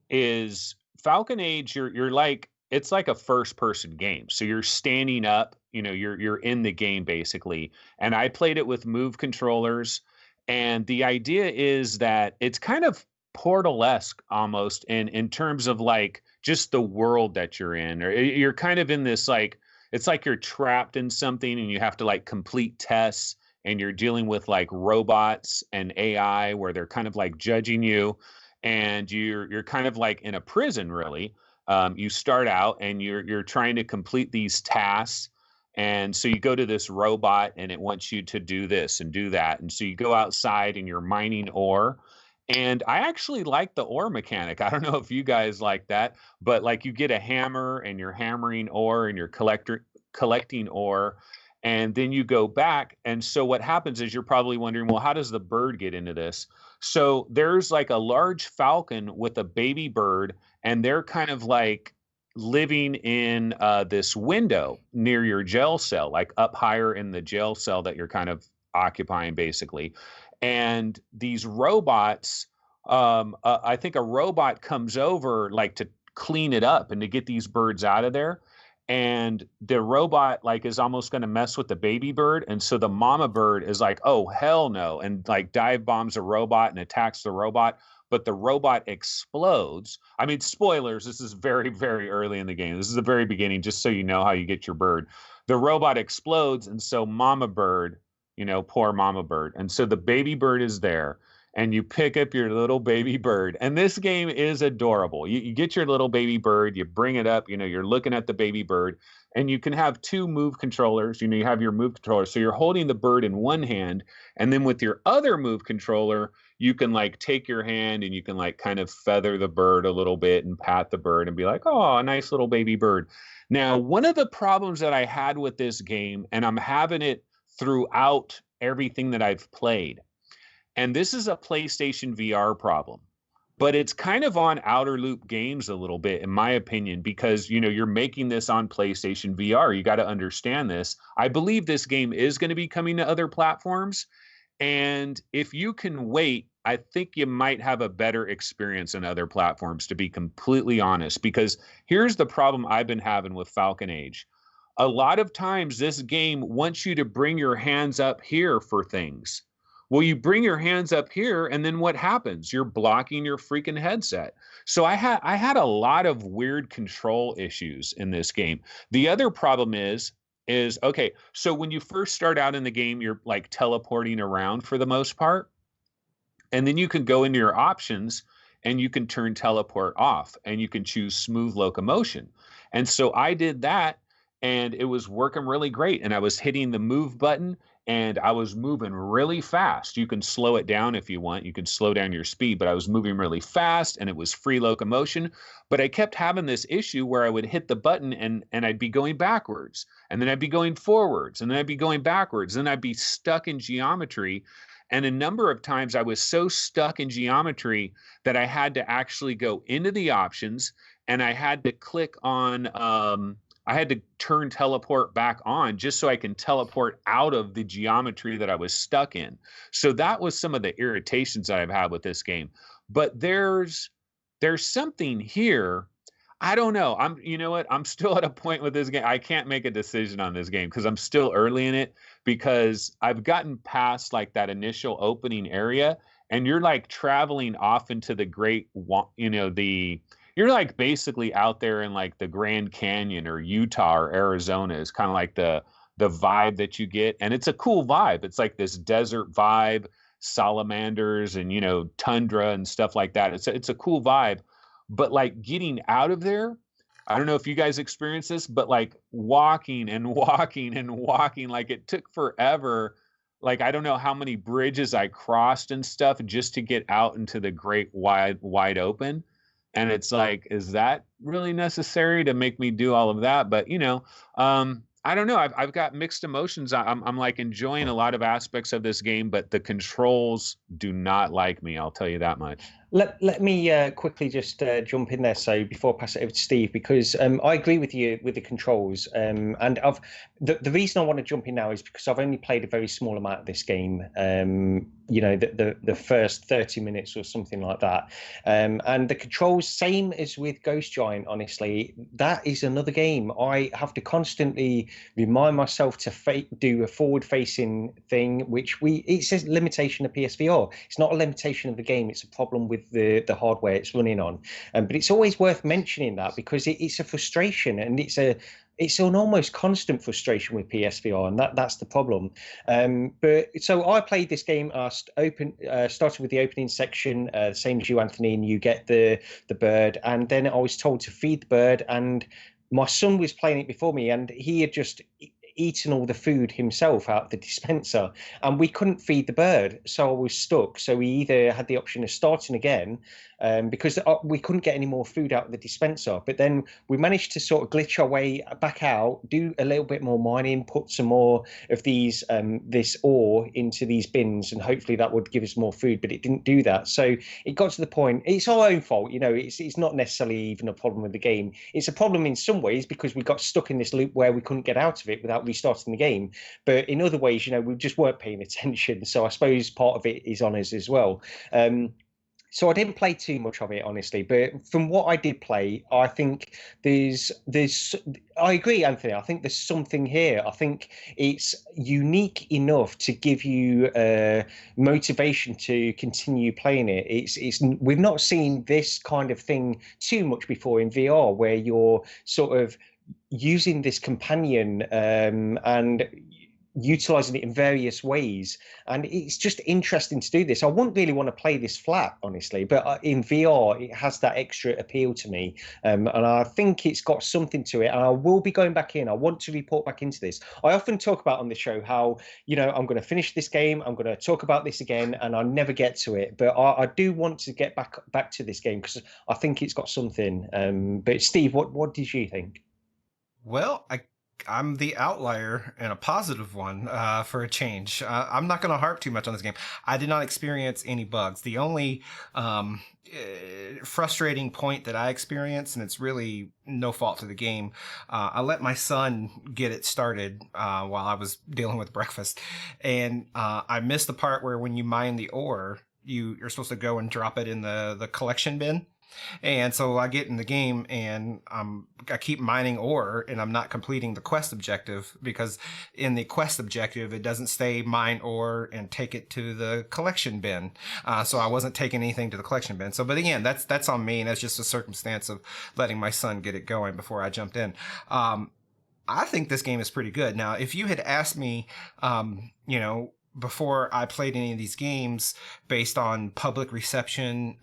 you're like, it's like a first person game. So you're standing up, you're in the game basically. And I played it with Move controllers. And the idea is that it's kind of Portal-esque almost in terms of like just the world that you're in, or you're kind of in this like, it's like you're trapped in something and you have to like complete tests, and you're dealing with like robots and AI where they're kind of like judging you, and you're kind of like in a prison really. You start out and you're trying to complete these tasks, and so you go to this robot and it wants you to do this and do that, and so you go outside and you're mining ore. And I actually like the ore mechanic. I don't know if you guys like that, but like you get a hammer and you're hammering ore and you're collecting ore, and then you go back. And so what happens is, you're probably wondering, well, how does the bird get into this? So there's like a large falcon with a baby bird, and they're kind of like living in this window near your jail cell, like up higher in the jail cell that you're kind of occupying basically. And these robots, I think a robot comes over like to clean it up and to get these birds out of there. And the robot like is almost going to mess with the baby bird, and so the mama bird is like, oh hell no, and like dive bombs a robot and attacks the robot. But the robot explodes. I mean, spoilers, this is very, very early in the game. This is the very beginning, just so you know how you get your bird. The robot explodes, and so mama bird, poor mama bird. And so the baby bird is there, and you pick up your little baby bird. And this game is adorable. You get your little baby bird, you bring it up, you're looking at the baby bird, and you can have two move controllers. You have your move controller. So you're holding the bird in one hand, and then with your other move controller, you can like take your hand and you can like kind of feather the bird a little bit and pat the bird and be like, oh, a nice little baby bird. Now, one of the problems that I had with this game, and I'm having it throughout everything that I've played, and this is a PlayStation VR problem, but it's kind of on outer loop games a little bit, in my opinion, because, you're making this on PlayStation VR. You got to understand this. I believe this game is going to be coming to other platforms. And if you can wait, I think you might have a better experience in other platforms, to be completely honest, because here's the problem I've been having with Falcon Age. A lot of times this game wants you to bring your hands up here for things. Well, you bring your hands up here, and then what happens? You're blocking your freaking headset. So I had a lot of weird control issues in this game. The other problem is okay, so when you first start out in the game, you're like teleporting around for the most part. And then you can go into your options and you can turn teleport off, and you can choose smooth locomotion. And so I did that, and it was working really great. And I was hitting the move button, and I was moving really fast. You can slow it down if you want. You can slow down your speed, but I was moving really fast, and it was free locomotion. But I kept having this issue where I would hit the button and I'd be going backwards, and then I'd be going forwards, and then I'd be going backwards, and I'd be stuck in geometry. And a number of times I was so stuck in geometry that I had to actually go into the options, and I had to click on, I had to turn teleport back on just so I can teleport out of the geometry that I was stuck in. So that was some of the irritations that I've had with this game. But there's something here. I don't know. You know what? I'm still at a point with this game. I can't make a decision on this game because I'm still early in it, because I've gotten past like that initial opening area, and you're like traveling off into the you're like basically out there in like the Grand Canyon or Utah or Arizona is kind of like the vibe that you get. And it's a cool vibe. It's like this desert vibe, salamanders and, tundra and stuff like that. It's a cool vibe. But like getting out of there, I don't know if you guys experience this, but like walking and walking and walking, like it took forever. Like, I don't know how many bridges I crossed and stuff just to get out into the great wide open. And it's like, is that really necessary to make me do all of that? But, I don't know. I've got mixed emotions. I'm like enjoying a lot of aspects of this game, but the controls do not like me. I'll tell you that much. Let me quickly just jump in there. So before I pass it over to Steve, because I agree with you with the controls. And the reason I want to jump in now is because I've only played a very small amount of this game. The first 30 minutes or something like that. And the controls, same as with Ghost Giant. Honestly, that is another game I have to constantly remind myself to do a forward-facing thing, which it's a limitation of PSVR. It's not a limitation of the game. It's a problem with with the hardware it's running on. But it's always worth mentioning that because it's a frustration, and it's an almost constant frustration with PSVR, and that's the problem. But so I played this game. Started with the opening section, same as you, Anthony, and you get the bird, and then I was told to feed the bird, and my son was playing it before me, and he had just eaten all the food himself out of the dispenser, and we couldn't feed the bird, so I was stuck. So we either had the option of starting again, because we couldn't get any more food out of the dispenser, but then we managed to sort of glitch our way back out, do a little bit more mining, put some more of these this ore into these bins, and hopefully that would give us more food, but it didn't do that. So it got to the point, it's our own fault, it's not necessarily even a problem with the game. It's a problem in some ways because we got stuck in this loop where we couldn't get out of it without restarting the game, but in other ways, we just weren't paying attention. So I suppose part of it is on us as well. So I didn't play too much of it, honestly, but from what I did play, I think I agree, Anthony. I think there's something here. I think it's unique enough to give you motivation to continue playing it. We've not seen this kind of thing too much before in VR, where you're sort of using this companion and utilizing it in various ways, and it's just interesting to do this. I wouldn't really want to play this flat, honestly, but in VR it has that extra appeal to me, and I think it's got something to it, and I will be going back in. I want to report back into this. I often talk about on the show how I'm going to finish this game, I'm going to talk about this again, and I never get to it, but I do want to get back to this game because I think it's got something. But Steve, what did you think? Well, I'm the outlier and a positive one for a change. I'm not going to harp too much on this game. I did not experience any bugs. The only frustrating point that I experienced, and it's really no fault to the game, I let my son get it started while I was dealing with breakfast, and I missed the part where when you mine the ore, you're supposed to go and drop it in the collection bin. And so I get in the game and I keep mining ore, and I'm not completing the quest objective because in the quest objective, it doesn't say mine ore and take it to the collection bin. So I wasn't taking anything to the collection bin. So, but again, that's on me, and that's just a circumstance of letting my son get it going before I jumped in. I think this game is pretty good. Now, if you had asked me, before I played any of these games based on public reception,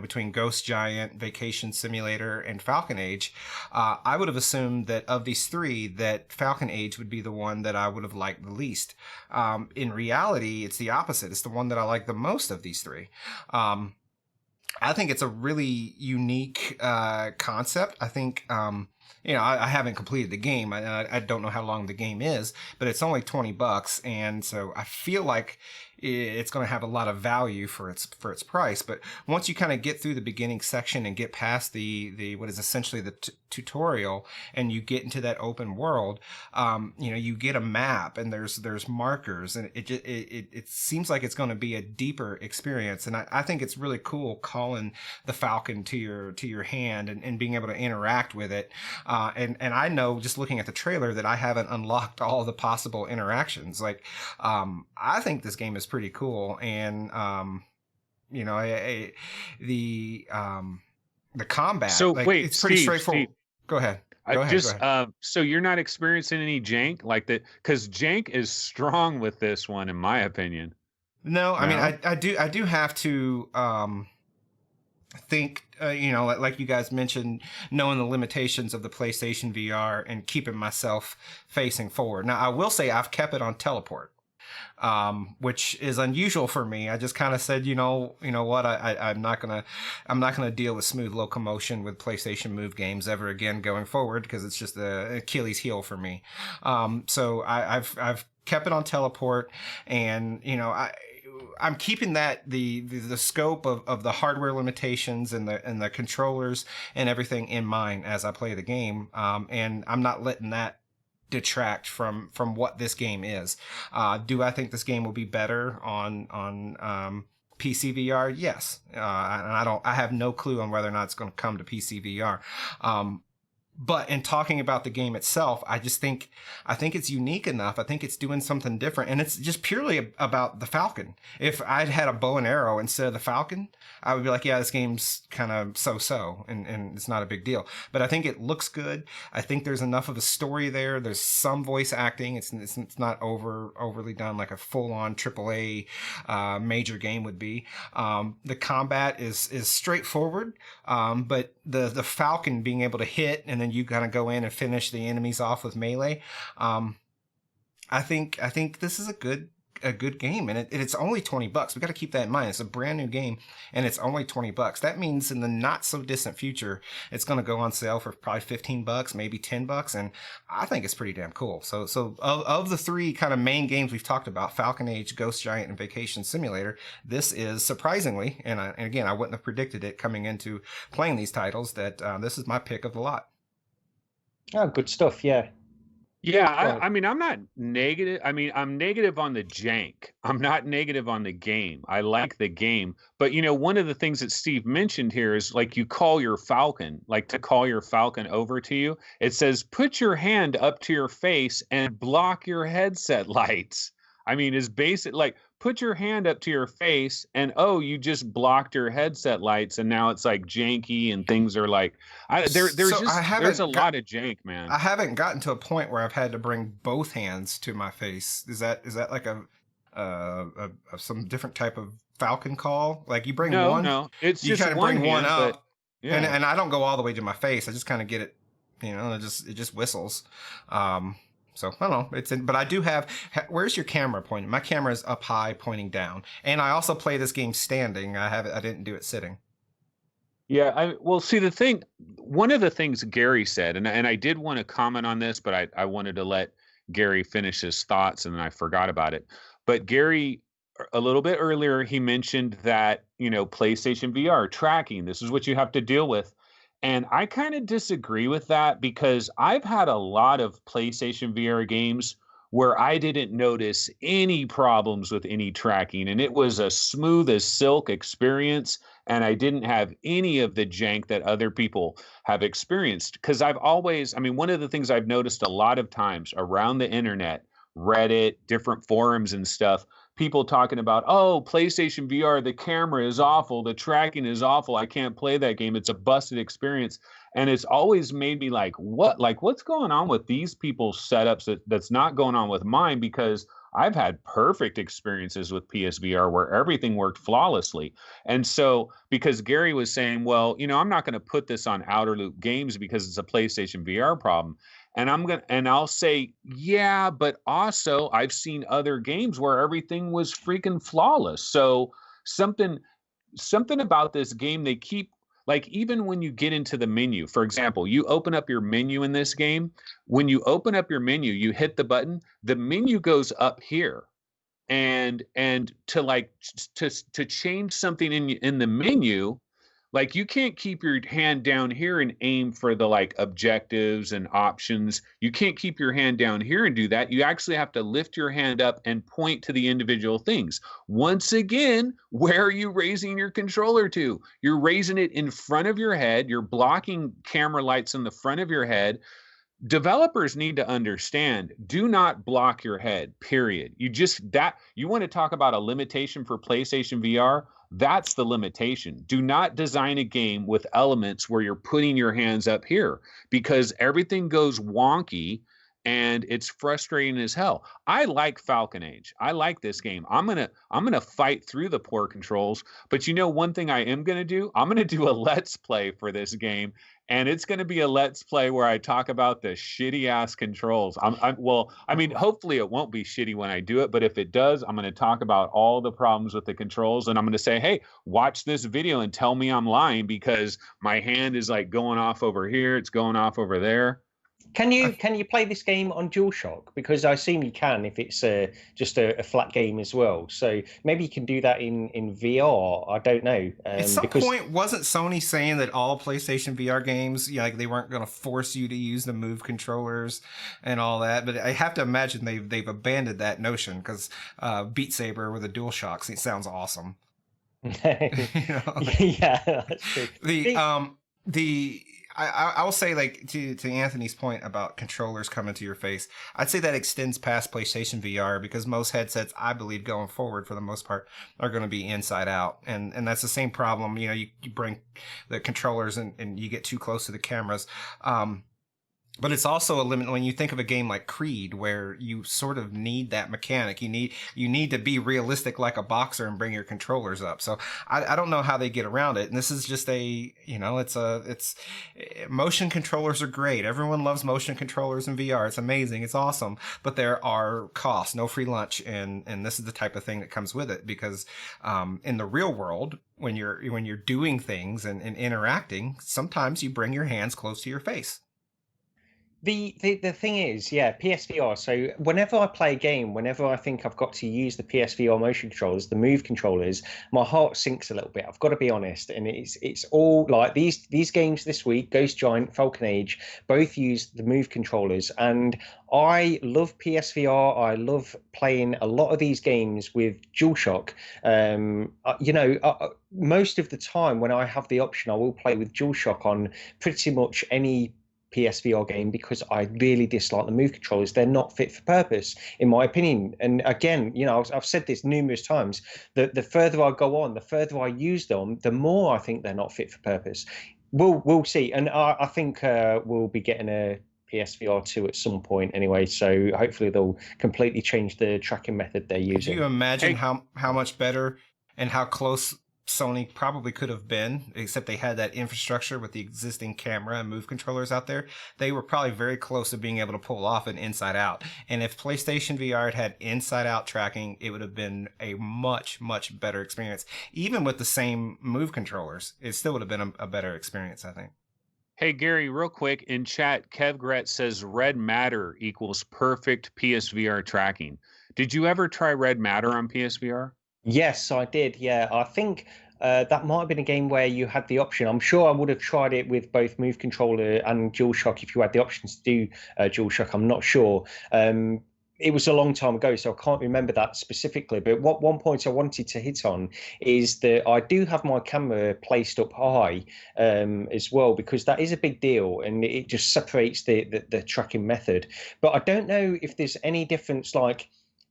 between Ghost Giant, Vacation Simulator, and Falcon Age, I would have assumed that of these three, that Falcon Age would be the one that I would have liked the least. In reality, it's the opposite. It's the one that I like the most of these three. I think it's a really unique concept. I think I haven't completed the game. I don't know how long the game is, but it's only $20, and so I feel like it's going to have a lot of value for its price. But once you kind of get through the beginning section and get past the what is essentially the tutorial, and you get into that open world, you get a map, and there's markers, and it seems like it's going to be a deeper experience. And I think it's really cool calling the Falcon to your hand and being able to interact with it. And I know, just looking at the trailer, that I haven't unlocked all the possible interactions. Like, I think this game is pretty cool, and the combat. So like, wait, it's pretty Steve, straightforward. Steve, Go ahead. Go ahead. So you're not experiencing any jank like that? Because jank is strong with this one, in my opinion. No, I mean, I do have to think, like you guys mentioned, knowing the limitations of the PlayStation VR and keeping myself facing forward. Now, I will say I've kept it on teleport, which is unusual for me. I just kind of said, what, I'm not gonna deal with smooth locomotion with PlayStation Move games ever again going forward, because it's just the Achilles heel for me. So I've kept it on teleport, and I'm keeping that the scope of the hardware limitations and the controllers and everything in mind as I play the game, and I'm not letting that detract from what this game is. Do I think this game will be better on PC VR? Yes. And I have no clue on whether or not it's going to come to PC VR. But in talking about the game itself, I think it's unique enough. I think it's doing something different, and it's just purely about the Falcon. If I'd had a bow and arrow instead of the Falcon, I would be like, yeah, this game's kind of so-so, and it's not a big deal. But I think it looks good. I think there's enough of a story there. There's some voice acting. It's not overly done like a full-on AAA major game would be. The combat is straightforward, but the Falcon being able to hit and then you kind of go in and finish the enemies off with melee. I think this is a good game, and it's only $20. We got to keep that in mind. It's a brand new game, and it's only $20. That means in the not so distant future, it's going to go on sale for probably $15, maybe $10, and I think it's pretty damn cool. So of the three kind of main games we've talked about, Falcon Age, Ghost Giant, and Vacation Simulator, this is surprisingly, and again, I wouldn't have predicted it coming into playing these titles, that this is my pick of the lot. Oh, good stuff. Yeah. Yeah, I mean, I'm not negative. I mean, I'm negative on the jank. I'm not negative on the game. I like the game. But, one of the things that Steve mentioned here is like you call your Falcon, like to call your Falcon over to you. It says, put your hand up to your face and block your headset lights. I mean, it's basic, like put your hand up to your face and, you just blocked your headset lights. And now it's like janky and things are like, there's a lot of jank, man. I haven't gotten to a point where I've had to bring both hands to my face. Is that like a some different type of Falcon call? Like you bring one? No, it's you just kind of bring one up. But, yeah. And I don't go all the way to my face. I just kind of get it, it just whistles. So I don't know. But I do have. Where's your camera pointing? My camera is up high, pointing down. And I also play this game standing. I didn't do it sitting. Yeah. One of the things Gary said, and I did want to comment on this, but I wanted to let Gary finish his thoughts, and then I forgot about it. But Gary, a little bit earlier, he mentioned that PlayStation VR tracking. This is what you have to deal with. And I kind of disagree with that because I've had a lot of PlayStation VR games where I didn't notice any problems with any tracking. And it was a smooth as silk experience. And I didn't have any of the jank that other people have experienced. Because one of the things I've noticed a lot of times around the internet, Reddit, different forums and stuff, people talking about, PlayStation VR, the camera is awful, the tracking is awful, I can't play that game, it's a busted experience. And it's always made me like, what's going on with these people's setups that's not going on with mine? Because I've had perfect experiences with PSVR where everything worked flawlessly. And so, because Gary was saying, well, I'm not going to put this on Outer Loop Games because it's a PlayStation VR problem. And I'll say, yeah, but also I've seen other games where everything was freaking flawless. So something about this game, they keep, like, even when you get into the menu, for example, you open up your menu in this game. When you open up your menu, you hit the button, the menu goes up here. And to change something in the menu, like you can't keep your hand down here and aim for the like objectives and options. You can't keep your hand down here and do that. You actually have to lift your hand up and point to the individual things. Once again, where are you raising your controller to? You're raising it in front of your head. You're blocking camera lights in the front of your head. Developers need to understand, do not block your head, period. You want to talk about a limitation for PlayStation VR? That's the limitation. Do not design a game with elements where you're putting your hands up here because everything goes wonky and it's frustrating as hell. I like Falcon Age. I like this game. I'm gonna fight through the poor controls, but one thing I am gonna do? I'm gonna do a let's play for this game, and it's gonna be a let's play where I talk about the shitty ass controls. Hopefully it won't be shitty when I do it, but if it does, I'm gonna talk about all the problems with the controls, and I'm gonna say, hey, watch this video and tell me I'm lying because my hand is like going off over here, it's going off over there. Can you play this game on DualShock? Because I assume you can if it's just a flat game as well. So maybe you can do that in VR. I don't know. At some point, wasn't Sony saying that all PlayStation VR games, they weren't going to force you to use the Move controllers and all that? But I have to imagine they've abandoned that notion because Beat Saber with a DualShock sounds awesome. Yeah, that's true. I will say, like, to Anthony's point about controllers coming to your face, I'd say that extends past PlayStation VR, because most headsets, I believe, going forward for the most part, are going to be inside out, and that's the same problem. You know, you bring the controllers and you get too close to the cameras. But it's also a limit when you think of a game like Creed, where you sort of need that mechanic. You need to be realistic like a boxer and bring your controllers up. So I don't know how they get around it. And this is just it's motion controllers are great. Everyone loves motion controllers in VR. It's amazing. It's awesome. But there are costs, no free lunch, and this is the type of thing that comes with it, because in the real world, when you're doing things and interacting, sometimes you bring your hands close to your face. The thing is, yeah, PSVR. So whenever I play a game, whenever I think I've got to use the PSVR motion controllers, the Move controllers, my heart sinks a little bit. I've got to be honest, and it's all like these games this week, Ghost Giant, Falcon Age, both use the Move controllers, and I love PSVR. I love playing a lot of these games with DualShock. Most of the time when I have the option, I will play with DualShock on pretty much any PSVR game, because I really dislike the Move controllers. They're not fit for purpose, in my opinion. And again, I've said this numerous times, that the further I go on, the further I use them, the more I think they're not fit for purpose. We'll see. And I think we'll be getting a PSVR 2 at some point anyway, so hopefully they'll completely change the tracking method they're using. Can you imagine how much better and how close Sony probably could have been, except they had that infrastructure with the existing camera and Move controllers out there? They were probably very close to being able to pull off an inside out. And if PlayStation VR had inside out tracking, it would have been a much, much better experience. Even with the same Move controllers, it still would have been a better experience, I think. Hey, Gary, real quick, in chat, Kev Gret says red matter equals perfect PSVR tracking. Did you ever try red matter on PSVR? Yes, I did. Yeah, I think that might have been a game where you had the option. I'm sure I would have tried it with both Move controller and DualShock if you had the options to do DualShock. I'm not sure. It was a long time ago, so I can't remember that specifically. But one point I wanted to hit on is that I do have my camera placed up high as well, because that is a big deal, and it just separates the tracking method. But I don't know if there's any difference, like,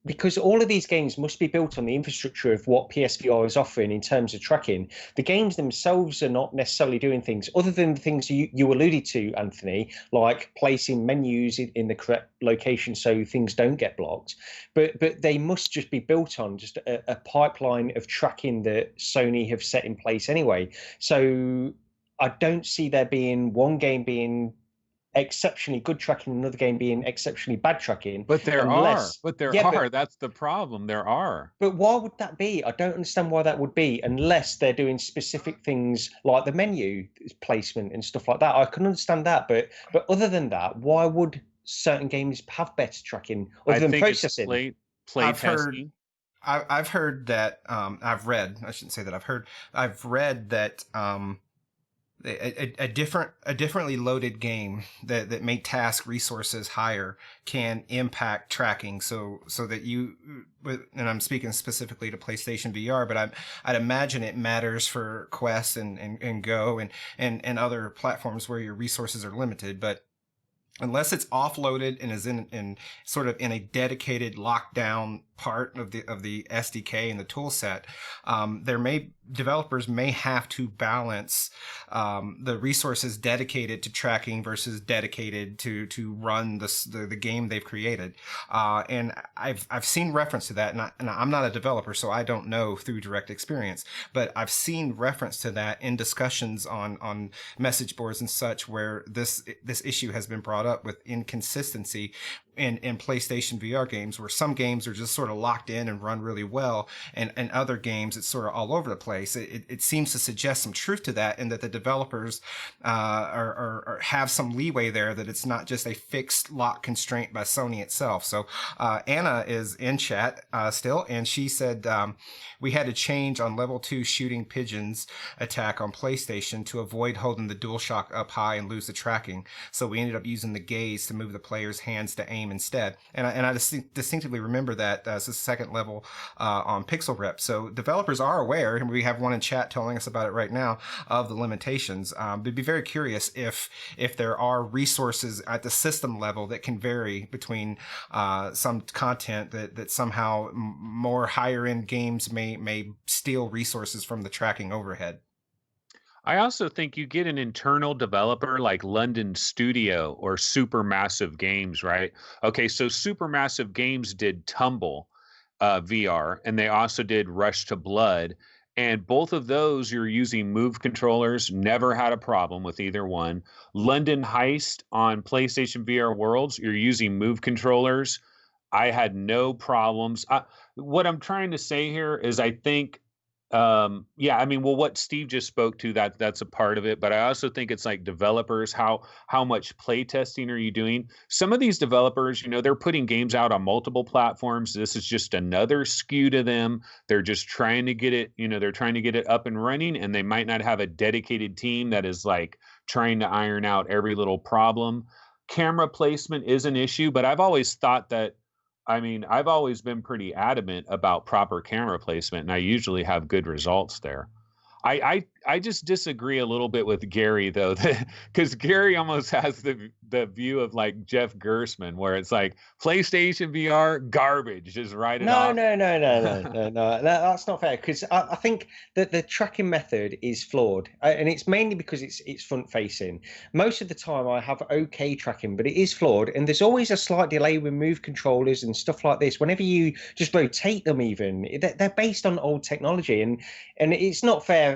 because all of these games must be built on the infrastructure of what PSVR is offering in terms of tracking. The games themselves are not necessarily doing things other than the things you alluded to, Anthony, like placing menus in the correct location so things don't get blocked. But they must just be built on just a pipeline of tracking that Sony have set in place anyway. So I don't see there being one game being exceptionally good tracking, another game being exceptionally bad tracking. But there are. That's the problem. There are. But why would that be? I don't understand why that would be, unless they're doing specific things like the menu placement and stuff like that. I can understand that, but other than that, why would certain games have better tracking other than processing? Play testing. I've heard that. I've read. I shouldn't say that. I've read that. A differently loaded game that may task resources higher can impact tracking, so that you, and I'm speaking specifically to PlayStation VR, but I'd imagine it matters for Quest and Go and other platforms where your resources are limited, but unless it's offloaded and is in sort of in a dedicated lockdown part of the SDK and the tool set, developers may have to balance the resources dedicated to tracking versus dedicated to run the game they've created. And I've seen reference to that, and I'm not a developer, so I don't know through direct experience, but I've seen reference to that in discussions on message boards and such, where this issue has been brought up with inconsistency in PlayStation VR games, where some games are just sort of locked in and run really well, and other games it's sort of all over the place. It seems to suggest some truth to that, and that the developers have some leeway there, that it's not just a fixed lock constraint by Sony itself. So Anna is in chat still, and she said we had to change on level 2 shooting pigeons attack on PlayStation to avoid holding the DualShock up high and lose the tracking. So we ended up using the gaze to move the player's hands to aim instead. And I distinctively remember that as a second level on pixel rep. So developers are aware, and we have one in chat telling us about it right now, of the limitations. We'd be very curious if there are resources at the system level that can vary between some content that somehow more higher end games may steal resources from the tracking overhead. I also think you get an internal developer like London Studio or Supermassive Games, right? Okay, so Supermassive Games did Tumble VR, and they also did Rush to Blood. And both of those, you're using Move controllers, never had a problem with either one. London Heist on PlayStation VR Worlds, you're using Move controllers. I had no problems. What I'm trying to say here is I think yeah, I mean, well, what Steve just spoke to, that's a part of it, but I also think it's like developers, how much play testing are you doing? Some of these developers, you know, they're putting games out on multiple platforms. This is just another SKU to them. They're just trying to get it, you know, they're trying to get it up and running, and they might not have a dedicated team that is like trying to iron out every little problem. Camera placement is an issue, but I've always thought that, I mean, I've always been pretty adamant about proper camera placement, and I usually have good results there. I just disagree a little bit with Gary though, because Gary almost has the view of like Jeff Gersman, where it's like PlayStation VR garbage, just write it off. No. That's not fair, because I think that the tracking method is flawed, and it's mainly because it's front facing. Most of the time, I have okay tracking, but it is flawed, and there's always a slight delay with Move controllers and stuff like this. Whenever you just rotate them, even they're based on old technology, and it's not fair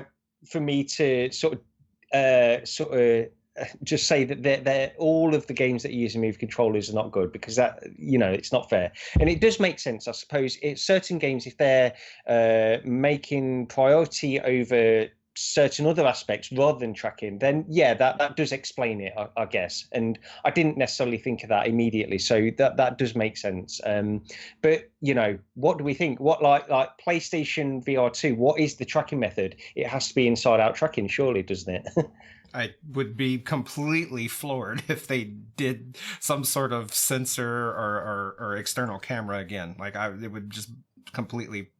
for me to sort of just say that they're all of the games that are using Move controllers are not good, because that, you know, it's not fair. And it does make sense, I suppose. It's certain games, if they're making priority over certain other aspects rather than tracking, then yeah, that does explain it, I guess. And I didn't necessarily think of that immediately, so that does make sense. But you know, what do we think? What like PlayStation VR 2? What is the tracking method? It has to be inside out tracking, surely, doesn't it? I would be completely floored if they did some sort of sensor or external camera again. Like it would just completely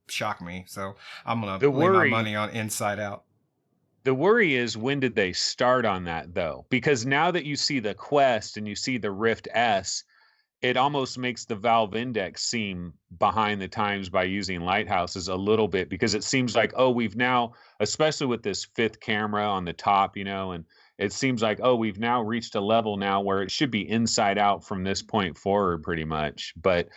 shock me. So I'm gonna lay my money on inside out. The worry is, when did they start on that though? Because now that you see the Quest and you see the Rift S, it almost makes the Valve Index seem behind the times by using lighthouses a little bit, because it seems like, oh, we've now, especially with this fifth camera on the top, you know, and it seems like, oh, we've now reached a level now where it should be inside out from this point forward pretty much. But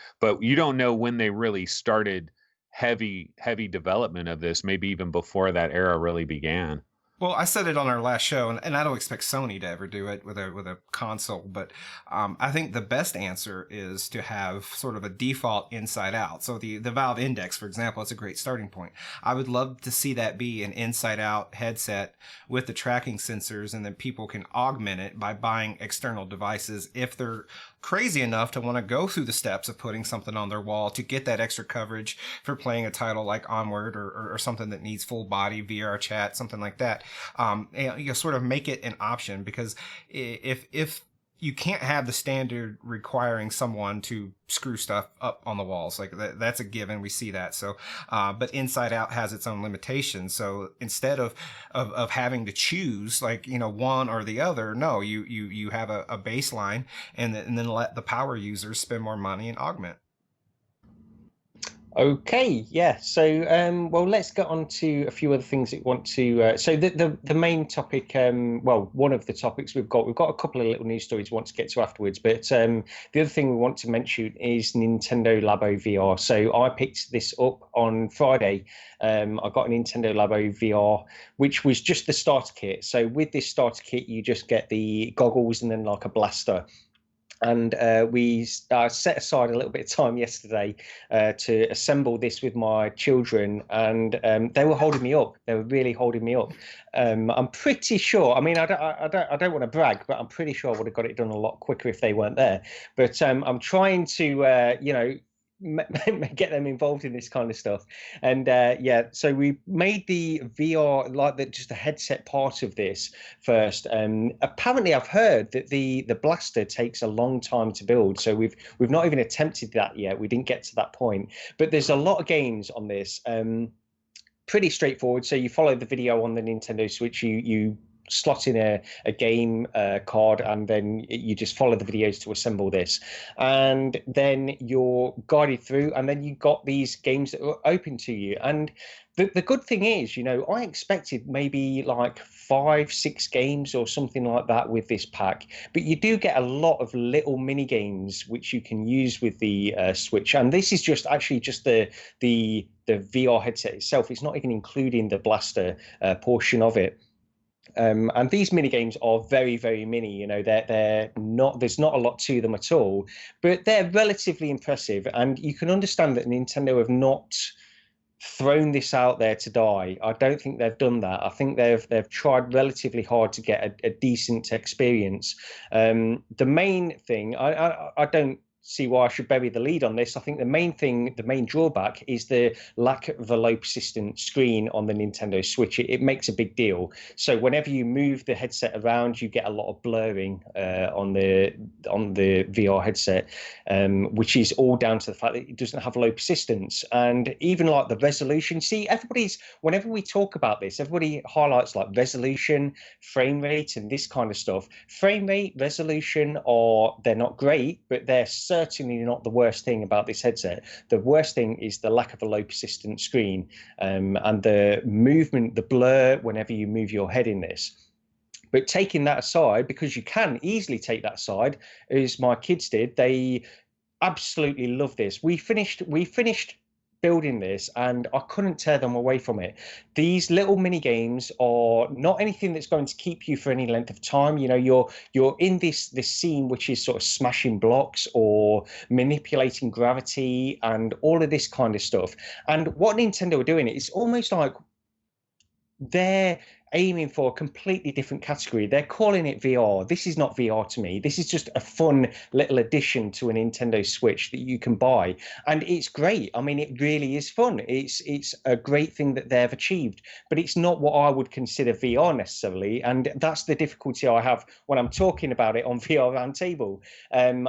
you don't know when they really started heavy development of this, maybe even before that era really began. Well, I said it on our last show, and I don't expect Sony to ever do it with a console, but I think the best answer is to have sort of a default inside out. So the Valve Index, for example, is a great starting point. I would love to see that be an inside out headset with the tracking sensors, and then people can augment it by buying external devices if they're crazy enough to want to go through the steps of putting something on their wall to get that extra coverage for playing a title like Onward or something that needs full body VR chat, something like that. And you sort of make it an option, because if you can't have the standard requiring someone to screw stuff up on the walls, like that's a given. We see that. So, but Inside Out has its own limitations. So instead of having to choose, like, you know, one or the other, no, you have a baseline, and then let the power users spend more money and augment. Okay, yeah. So, well, let's get on to a few other things that we want to. So, the main topic, well, one of the topics we've got a couple of little news stories we want to get to afterwards. But the other thing we want to mention is Nintendo Labo VR. So, I picked this up on Friday. I got a Nintendo Labo VR, which was just the starter kit. So, with this starter kit, you just get the goggles and then like a blaster. And we set aside a little bit of time yesterday to assemble this with my children, and they were holding me up. They were really holding me up. I'm pretty sure. I mean, I don't want to brag, but I'm pretty sure I would have got it done a lot quicker if they weren't there. But I'm trying to, you know, get them involved in this kind of stuff. And yeah, so we made the VR, like just the headset part of this first. Apparently I've heard that the blaster takes a long time to build, so we've not even attempted that yet. We didn't get to that point, but there's a lot of games on this. Pretty straightforward. So you follow the video on the Nintendo Switch, you slot in a game card, and then you just follow the videos to assemble this, and then you're guided through, and then you got these games that are open to you. And the good thing is, you know, I expected maybe like 5-6 games or something like that with this pack, but you do get a lot of little mini games which you can use with the Switch. And this is just actually just the VR headset itself. It's not even including the blaster portion of it. And these mini games are very, very mini. You know, they're not. There's not a lot to them at all, but they're relatively impressive. And you can understand that Nintendo have not thrown this out there to die. I don't think they've done that. I think they've tried relatively hard to get a decent experience. The main thing, I don't see why I should bury the lead on this. I think the main drawback is the lack of a low persistent screen on the Nintendo Switch. It makes a big deal. So whenever you move the headset around, you get a lot of blurring on the VR headset, which is all down to the fact that it doesn't have low persistence. And even like the resolution. See, whenever we talk about this, everybody highlights like resolution, frame rate, and this kind of stuff. Frame rate, resolution they're not great, but they're certainly not the worst thing about this headset. The worst thing is the lack of a low persistent screen, and the movement, the blur whenever you move your head in this. But taking that aside, because you can easily take that aside, as my kids did, they absolutely love this. We finished building this, and I couldn't tear them away from it. These little mini games are not anything that's going to keep you for any length of time. You know, you're in this scene which is sort of smashing blocks or manipulating gravity and all of this kind of stuff. And what Nintendo are doing, it's almost like they're aiming for a completely different category. They're calling it VR. This is not VR to me. This is just a fun little addition to a Nintendo Switch that you can buy, and it's great. I mean, it really is fun. It's a great thing that they've achieved, but it's not what I would consider VR necessarily, and that's the difficulty I have when I'm talking about it on VR Roundtable.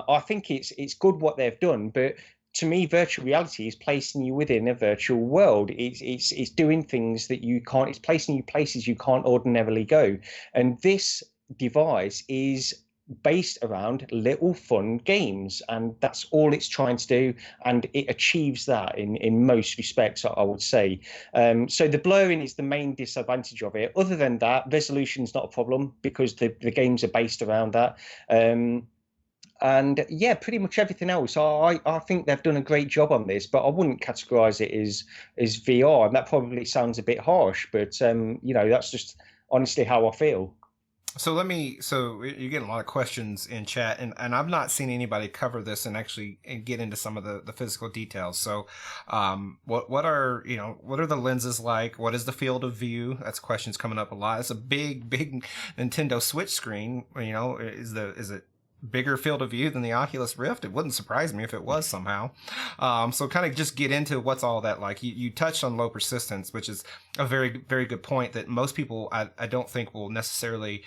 I think it's good what they've done, but to me, virtual reality is placing you within a virtual world. It's doing things that you can't. It's placing you places you can't ordinarily go. And this device is based around little fun games, and that's all it's trying to do, and it achieves that in most respects, I would say. So the blurring is the main disadvantage of it. Other than that, resolution's not a problem because the games are based around that. And yeah, pretty much everything else. I think they've done a great job on this, but I wouldn't categorize it as VR. And that probably sounds a bit harsh, but you know, that's just honestly how I feel. So you're getting a lot of questions in chat, and I've not seen anybody cover this and actually get into some of the physical details. So, what are the lenses like? What is the field of view? That's questions coming up a lot. It's a big Nintendo Switch screen. You know, is it bigger field of view than the Oculus Rift? It wouldn't surprise me if it was somehow. So kind of just get into what's all that like. You touched on low persistence, which is a very, very good point that most people I don't think will necessarily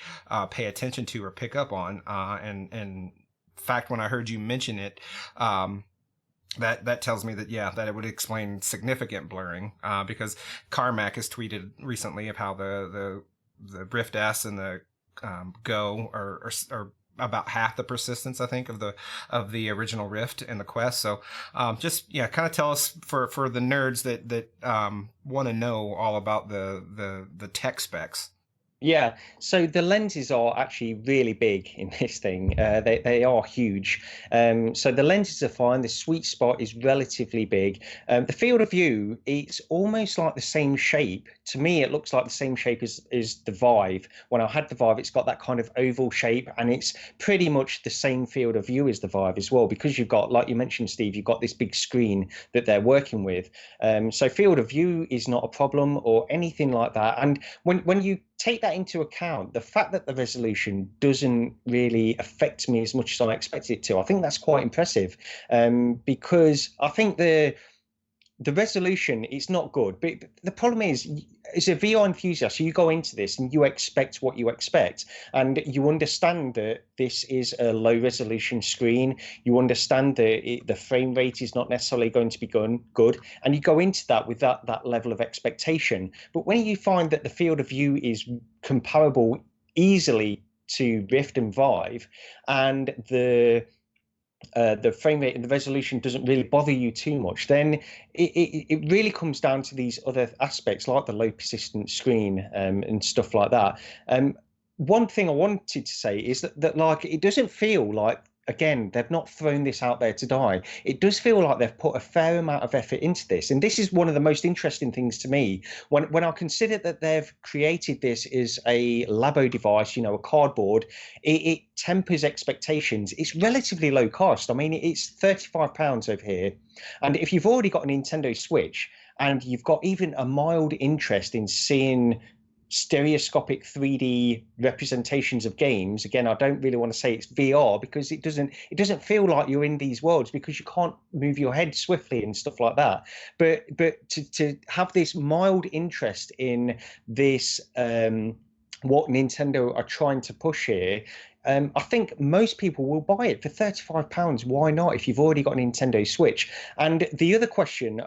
pay attention to or pick up on. And in fact, when I heard you mention it, that tells me that it would explain significant blurring, because Carmack has tweeted recently of how the Rift S and the Go are about half the persistence, I think, of the original Rift and the Quest. So just kind of tell us for the nerds that want to know all about the tech specs. Yeah, so the lenses are actually really big in this thing. They are huge. So the lenses are fine. The sweet spot is relatively big. The field of view, it's almost like the same shape. To me, it looks like the same shape as the Vive. When I had the Vive, it's got that kind of oval shape, and it's pretty much the same field of view as the Vive as well, because you've got, like you mentioned, Steve, you've got this big screen that they're working with. So field of view is not a problem or anything like that. And when you take that into account, the fact that the resolution doesn't really affect me as much as I expected it to, I think that's quite impressive, because I think the resolution is not good. But the problem is, as a VR enthusiast, you go into this and you expect what you expect, and you understand that this is a low resolution screen. You understand that the frame rate is not necessarily going to be good, and you go into that with that level of expectation. But when you find that the field of view is comparable easily to Rift and Vive, and the frame rate and the resolution doesn't really bother you too much, then it really comes down to these other aspects like the low persistent screen, and stuff like that. One thing I wanted to say is that like, it doesn't feel like, again, they've not thrown this out there to die. It does feel like they've put a fair amount of effort into this. And this is one of the most interesting things to me. When I consider that they've created this as a Labo device, a cardboard, it tempers expectations. It's relatively low cost. I mean, it's £35 over here. And if you've already got a Nintendo Switch and you've got even a mild interest in seeing stereoscopic 3D representations of games, again, I don't really want to say it's VR, because it doesn't feel like you're in these worlds, because you can't move your head swiftly and stuff like that. But to have this mild interest in this, what Nintendo are trying to push here, I think most people will buy it for £35. Why not, if you've already got a Nintendo Switch? And the other question,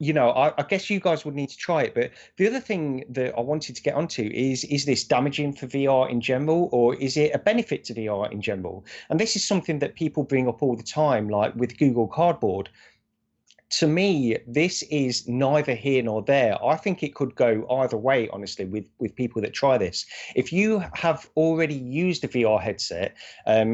I guess you guys would need to try it, but the other thing that I wanted to get onto is this damaging for VR in general, or is it a benefit to VR in general? And this is something that people bring up all the time, like with Google Cardboard. To me, this is neither here nor there. I think it could go either way, honestly, with people that try this. If you have already used a VR headset,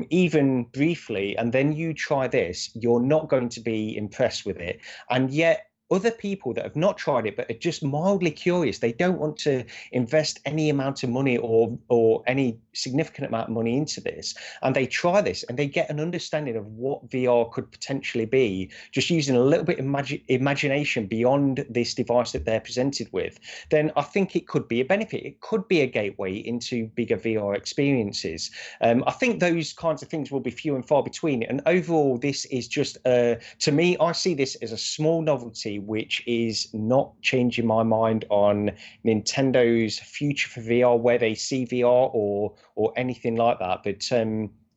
even briefly, and then you try this, you're not going to be impressed with it. And yet, other people that have not tried it but are just mildly curious, they don't want to invest any amount of money or any significant amount of money into this, and they try this and they get an understanding of what VR could potentially be, just using a little bit of imagination beyond this device that they're presented with, then I think it could be a benefit. It could be a gateway into bigger VR experiences. I think those kinds of things will be few and far between, and overall this is just, to me, I see this as a small novelty which is not changing my mind on Nintendo's future for VR, where they see VR or anything like that. But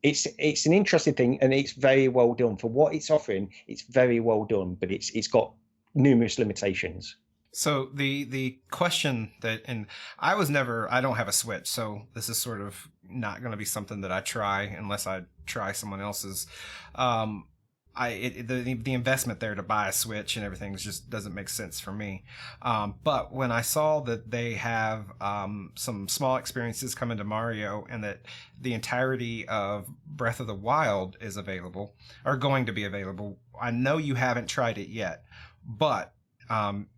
it's an interesting thing, and it's very well done for what it's offering. It's very well done, but it's got numerous limitations. So the question that, and I don't have a Switch, so this is sort of not going to be something that I try unless I try someone else's. The investment there to buy a Switch and everything just doesn't make sense for me. But when I saw that they have some small experiences coming to Mario, and that the entirety of Breath of the Wild is available, or going to be available, I know you haven't tried it yet, but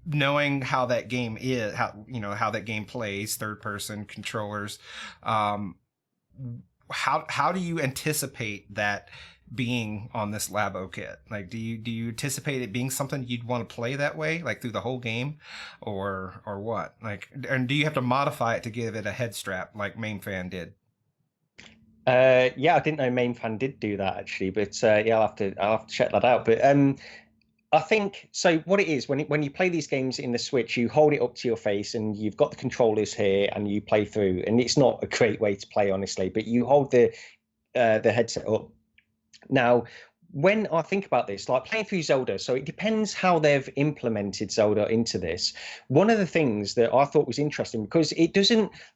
knowing how that game is, how that game plays, third person controllers, how do you anticipate that being on this Labo kit? Like, do you anticipate it being something you'd want to play that way, like through the whole game, or what? Like, and do you have to modify it to give it a head strap like MainFan did? Yeah, I didn't know MainFan did do that actually, but yeah, I'll have to check that out. But I think so. What it is, when you play these games in the Switch, you hold it up to your face and you've got the controllers here and you play through. And it's not a great way to play, honestly, but you hold the headset up. Now, when I think about this, like playing through Zelda, so it depends how they've implemented Zelda into this. One of the things that I thought was interesting, because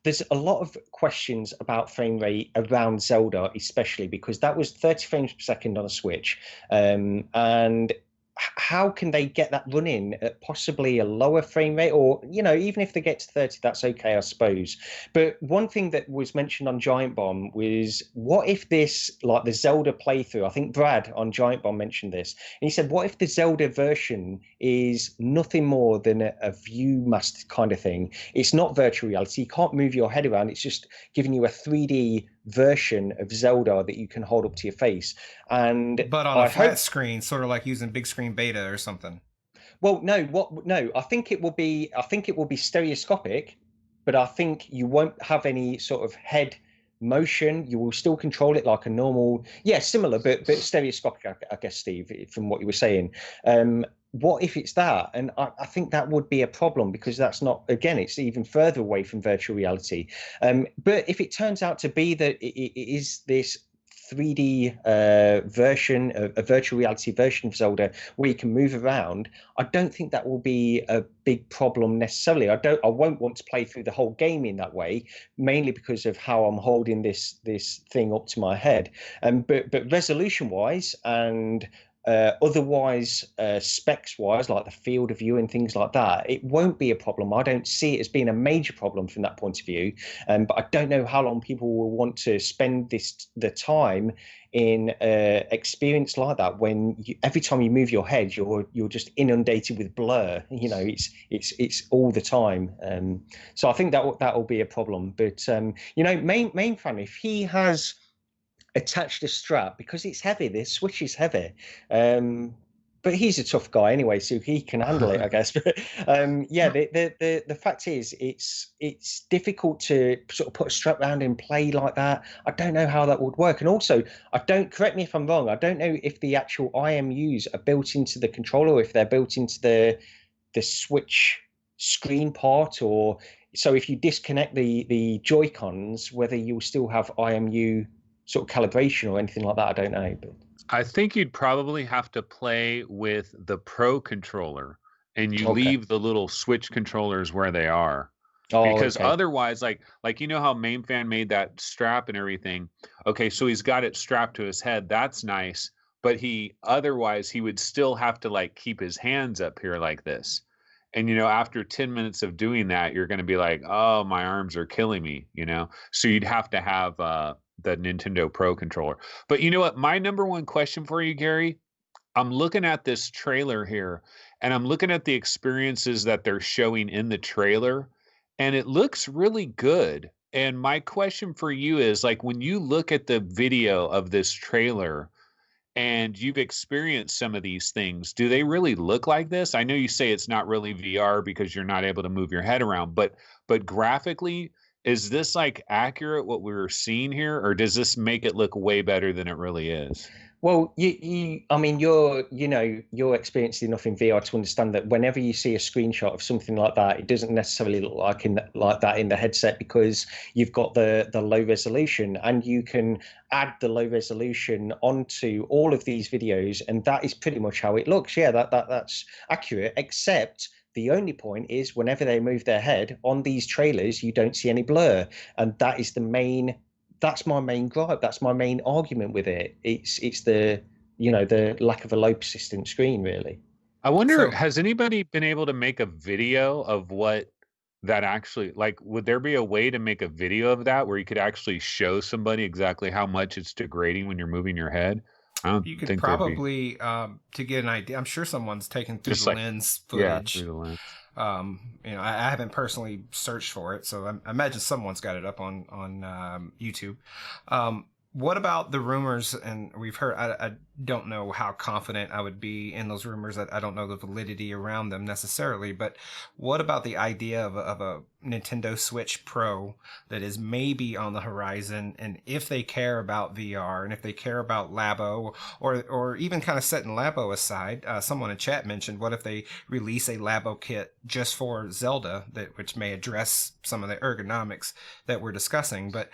there's a lot of questions about frame rate around Zelda, especially because that was 30 frames per second on a Switch. And how can they get that running at possibly a lower frame rate, or even if they get to 30, that's okay, I suppose. But one thing that was mentioned on Giant Bomb was, what if this, like the Zelda playthrough, I think Brad on Giant Bomb mentioned this, and he said, what if the Zelda version is nothing more than a Viewmaster kind of thing? It's not virtual reality, you can't move your head around, it's just giving you a 3D version of Zelda that you can hold up to your face. But on a flat screen, sort of like using big screen beta or something. Well, no, I think it will be stereoscopic, but I think you won't have any sort of head motion. You will still control it like a normal, yeah, similar, but stereoscopic, I guess, Steve, from what you were saying. What if it's that? And I think that would be a problem, because that's not, again, it's even further away from virtual reality. But if it turns out to be that it is this 3D version, a virtual reality version of Zelda where you can move around, I don't think that will be a big problem necessarily. I won't want to play through the whole game in that way, mainly because of how I'm holding this thing up to my head. But resolution wise and otherwise, specs wise, like the field of view and things like that, it won't be a problem. I don't see it as being a major problem from that point of view. But I don't know how long people will want to spend the time in experience like that, when every time you move your head, you're just inundated with blur. You know, it's all the time. So I think that will be a problem. But you know, main fan, if he has attached a strap, because it's heavy, this Switch is heavy, but he's a tough guy anyway, so he can handle it, I guess. But yeah, the fact is, it's difficult to sort of put a strap around and play like that. I don't know how that would work. And also, correct me if I'm wrong, I don't know if the actual IMUs are built into the controller, or if they're built into the Switch screen part, or so if you disconnect the Joy-Cons, whether you'll still have IMU sort of calibration or anything like that. I don't know. But I think you'd probably have to play with the Pro controller, and you leave the little Switch controllers where they are. Because otherwise, like you know how MainFan made that strap and everything. Okay, so he's got it strapped to his head. That's nice. But otherwise he would still have to like keep his hands up here like this. And, you know, after 10 minutes of doing that, you're going to be like, oh, my arms are killing me, you know? So you'd have to have the Nintendo Pro controller. But you know what? My number one question for you, Gary, I'm looking at this trailer here, and I'm looking at the experiences that they're showing in the trailer, and it looks really good. And my question for you is, like, when you look at the video of this trailer, and you've experienced some of these things, do they really look like this? I know you say it's not really VR because you're not able to move your head around, but graphically, is this like accurate what we were seeing here, or does this make it look way better than it really is? Well, I mean, you're experienced enough in VR to understand that whenever you see a screenshot of something like that, it doesn't necessarily look like that in the headset, because you've got the low resolution, and you can add the low resolution onto all of these videos, and that is pretty much how it looks. Yeah, that's accurate, except the only point is whenever they move their head on these trailers, you don't see any blur, and that's my main gripe. That's my main argument with it. It's the lack of a low persistent screen, really. I wonder, has anybody been able to make a video of what that actually, like, would there be a way to make a video of that where you could actually show somebody exactly how much it's degrading when you're moving your head? You could probably, to get an idea, I'm sure someone's taken through the lens footage. Yeah, through the lens. I haven't personally searched for it, so I imagine someone's got it up on YouTube. What about the rumors? And we've heard, I don't know how confident I would be in those rumors. I don't know the validity around them necessarily, but what about the idea of a Nintendo Switch Pro that is maybe on the horizon? And if they care about VR, and if they care about Labo, or even kind of setting Labo aside, someone in chat mentioned, what if they release a Labo kit just for Zelda, which may address some of the ergonomics that we're discussing, but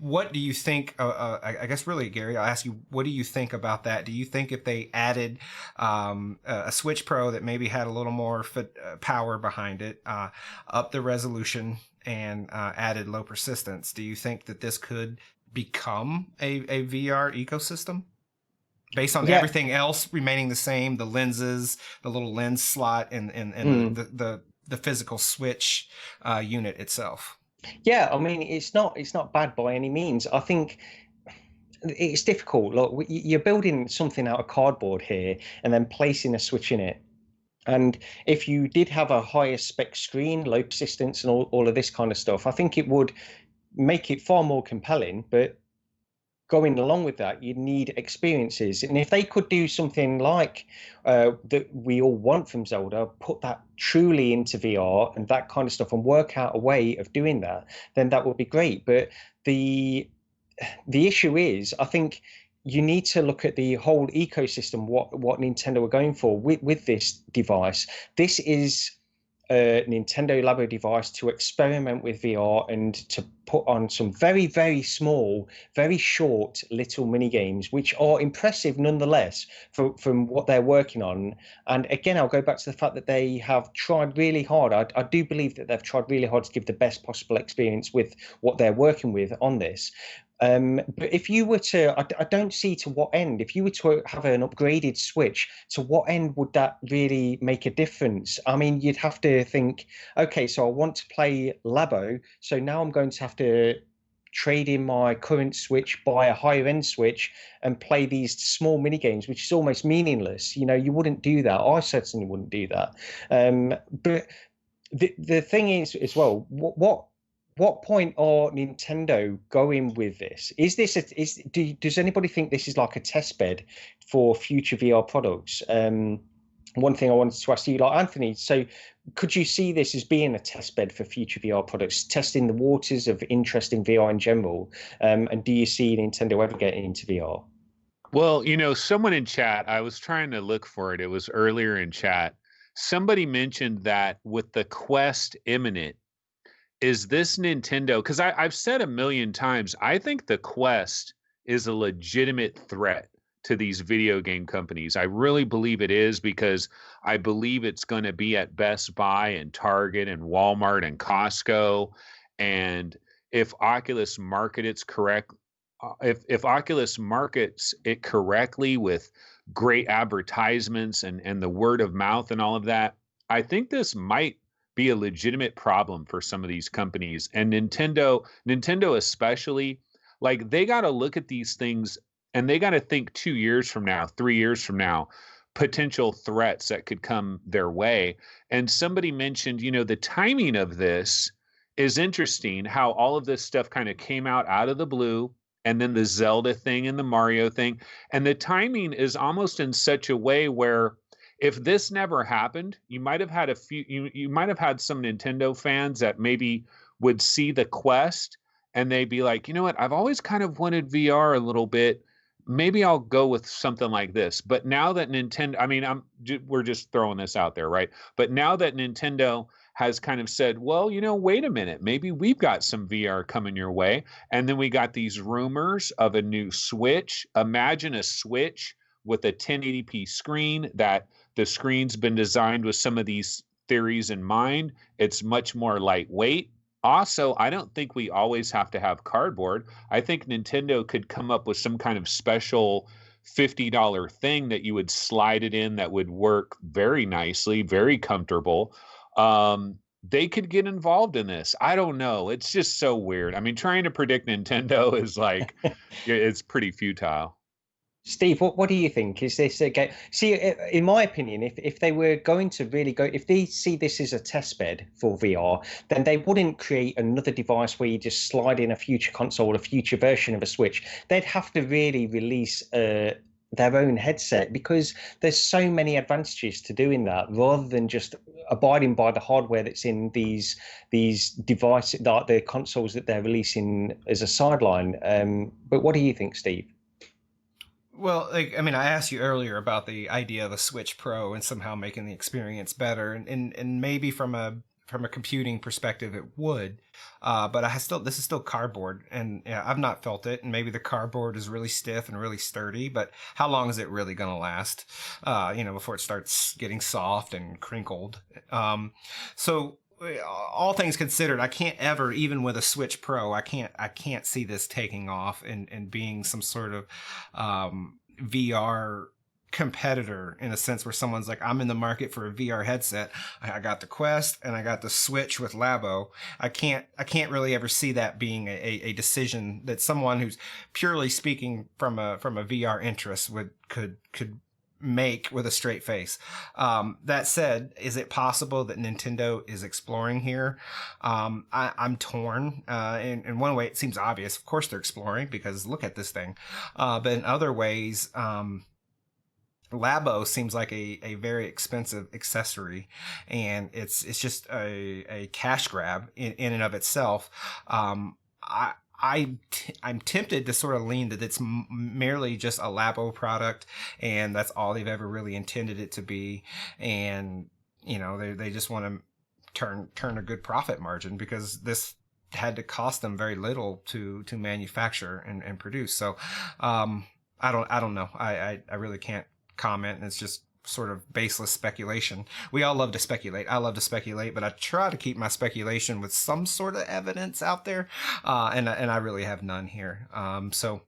what do you think? I guess really, Gary, I'll ask you, what do you think about that? Do you think if they added a Switch Pro that maybe had a little more power behind it, up the resolution, and added low persistence, do you think that this could become a VR ecosystem? Based on everything else remaining the same, the lenses, the little lens slot, and the physical Switch unit itself. Yeah, I mean, it's not bad by any means. I think it's difficult. Look, you're building something out of cardboard here, and then placing a Switch in it. And if you did have a higher spec screen, low persistence, and all of this kind of stuff, I think it would make it far more compelling. But going along with that, you need experiences. And if they could do something like that we all want from Zelda, put that truly into VR and that kind of stuff, and work out a way of doing that, then that would be great. But the issue is, I think you need to look at the whole ecosystem, what Nintendo are going for with this device. This is a Nintendo Labo device to experiment with VR and to put on some very, very small, very short little mini games, which are impressive nonetheless from what they're working on. And again, I'll go back to the fact that they have tried really hard. I do believe that they've tried really hard to give the best possible experience with what they're working with on this. But if you were to, I don't see to what end, if you were to have an upgraded Switch, to what end would that really make a difference? I mean, you'd have to think, okay, so I want to play Labo, so now I'm going to have to trade in my current Switch, buy a higher end Switch, and play these small mini games, which is almost meaningless. You know, you wouldn't do that. I certainly wouldn't do that. But the thing is, as well, what point are Nintendo going with this? Is this does anybody think this is like a test bed for future VR products? One thing I wanted to ask you, like Anthony, so could you see this as being a test bed for future VR products, testing the waters of interest in VR in general? And do you see Nintendo ever getting into VR? Well, you know, someone in chat, I was trying to look for it. It was earlier in chat. Somebody mentioned that with the Quest imminent, is this Nintendo? Because I've said a million times, I think the Quest is a legitimate threat to these video game companies. I really believe it is, because I believe it's going to be at Best Buy and Target and Walmart and Costco. And if Oculus markets if Oculus markets it correctly with great advertisements and the word of mouth and all of that, I think this might be a legitimate problem for some of these companies. And Nintendo especially, like, they got to look at these things and they got to think 2 years from now, 3 years from now, potential threats that could come their way. And somebody mentioned, you know, the timing of this is interesting, how all of this stuff kind of came out of the blue, and then the Zelda thing and the Mario thing. And the timing is almost in such a way where if this never happened, you might have had you might have had some Nintendo fans that maybe would see the Quest and they'd be like, you know what, I've always kind of wanted VR a little bit. Maybe I'll go with something like this. But now that Nintendo, I mean, we're just throwing this out there, right? But now that Nintendo has kind of said, well, you know, wait a minute, maybe we've got some VR coming your way. And then we got these rumors of a new Switch. Imagine a Switch with a 1080p screen, that the screen's been designed with some of these theories in mind. It's much more lightweight. Also, I don't think we always have to have cardboard. I think Nintendo could come up with some kind of special $50 thing that you would slide it in that would work very nicely, very comfortable. They could get involved in this. I don't know. It's just so weird. I mean, trying to predict Nintendo is like, it's pretty futile. Steve, what do you think? Is this a game? See, in my opinion, if they were going to really go, if they see this as a test bed for VR, then they wouldn't create another device where you just slide in a future console, a future version of a Switch. They'd have to really release their own headset, because there's so many advantages to doing that, rather than just abiding by the hardware that's in these devices, like the consoles that they're releasing as a sideline. But what do you think, Steve? Well, like, I mean, I asked you earlier about the idea of a Switch Pro and somehow making the experience better, and maybe from a computing perspective it would, but this is still cardboard, and yeah, I've not felt it, and maybe the cardboard is really stiff and really sturdy, but how long is it really going to last, before it starts getting soft and crinkled? So all things considered, I can't ever, even with a Switch Pro, I can't see this taking off and being some sort of VR competitor, in a sense where someone's like, I'm in the market for a VR headset. I got the Quest and I got the Switch with Labo. I can't really ever see that being a decision that someone who's purely speaking from a VR interest could make with a straight face. That said, is it possible that Nintendo is exploring here? I'm torn. In one way, it seems obvious. Of course, they're exploring because look at this thing. But in other ways, Labo seems like a very expensive accessory, and it's just a cash grab in and of itself. I'm tempted to sort of lean that it's merely just a Labo product, and that's all they've ever really intended it to be. And they just want to turn a good profit margin, because this had to cost them very little to manufacture and produce. So I don't know. I really can't comment, and it's just sort of baseless speculation. We all love to speculate. I love to speculate, but I try to keep my speculation with some sort of evidence out there, and I really have none here. So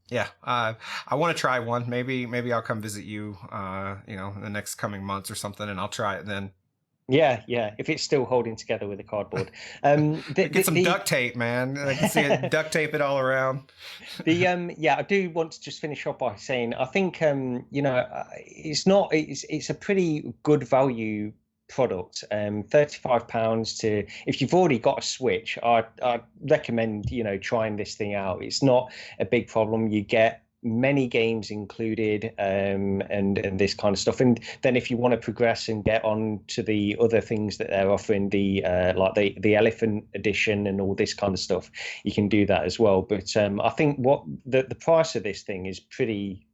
yeah, I want to try one. Maybe I'll come visit you, in the next coming months or something, and I'll try it then. Yeah. If it's still holding together with the cardboard, get some duct tape, man. I can see it, duct tape it all around. I do want to just finish off by saying I think it's a pretty good value product. £35 to, if you've already got a Switch, I recommend trying this thing out. It's not a big problem. You get many games included, and this kind of stuff, and then if you want to progress and get on to the other things that they're offering, the elephant edition and all this kind of stuff, you can do that as well. But I think what the price of this thing is pretty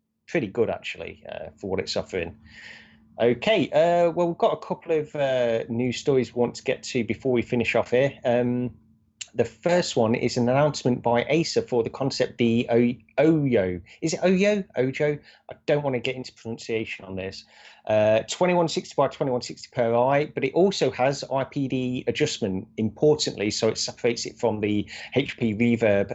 good actually, for what it's offering. Okay, well, we've got a couple of news stories we want to get to before we finish off here. The first one is an announcement by Acer for the ConceptD OJO. Is it OJO? OJO? I don't want to get into pronunciation on this. 2160 by 2160 per eye, but it also has IPD adjustment, importantly, so it separates it from the HP reverb.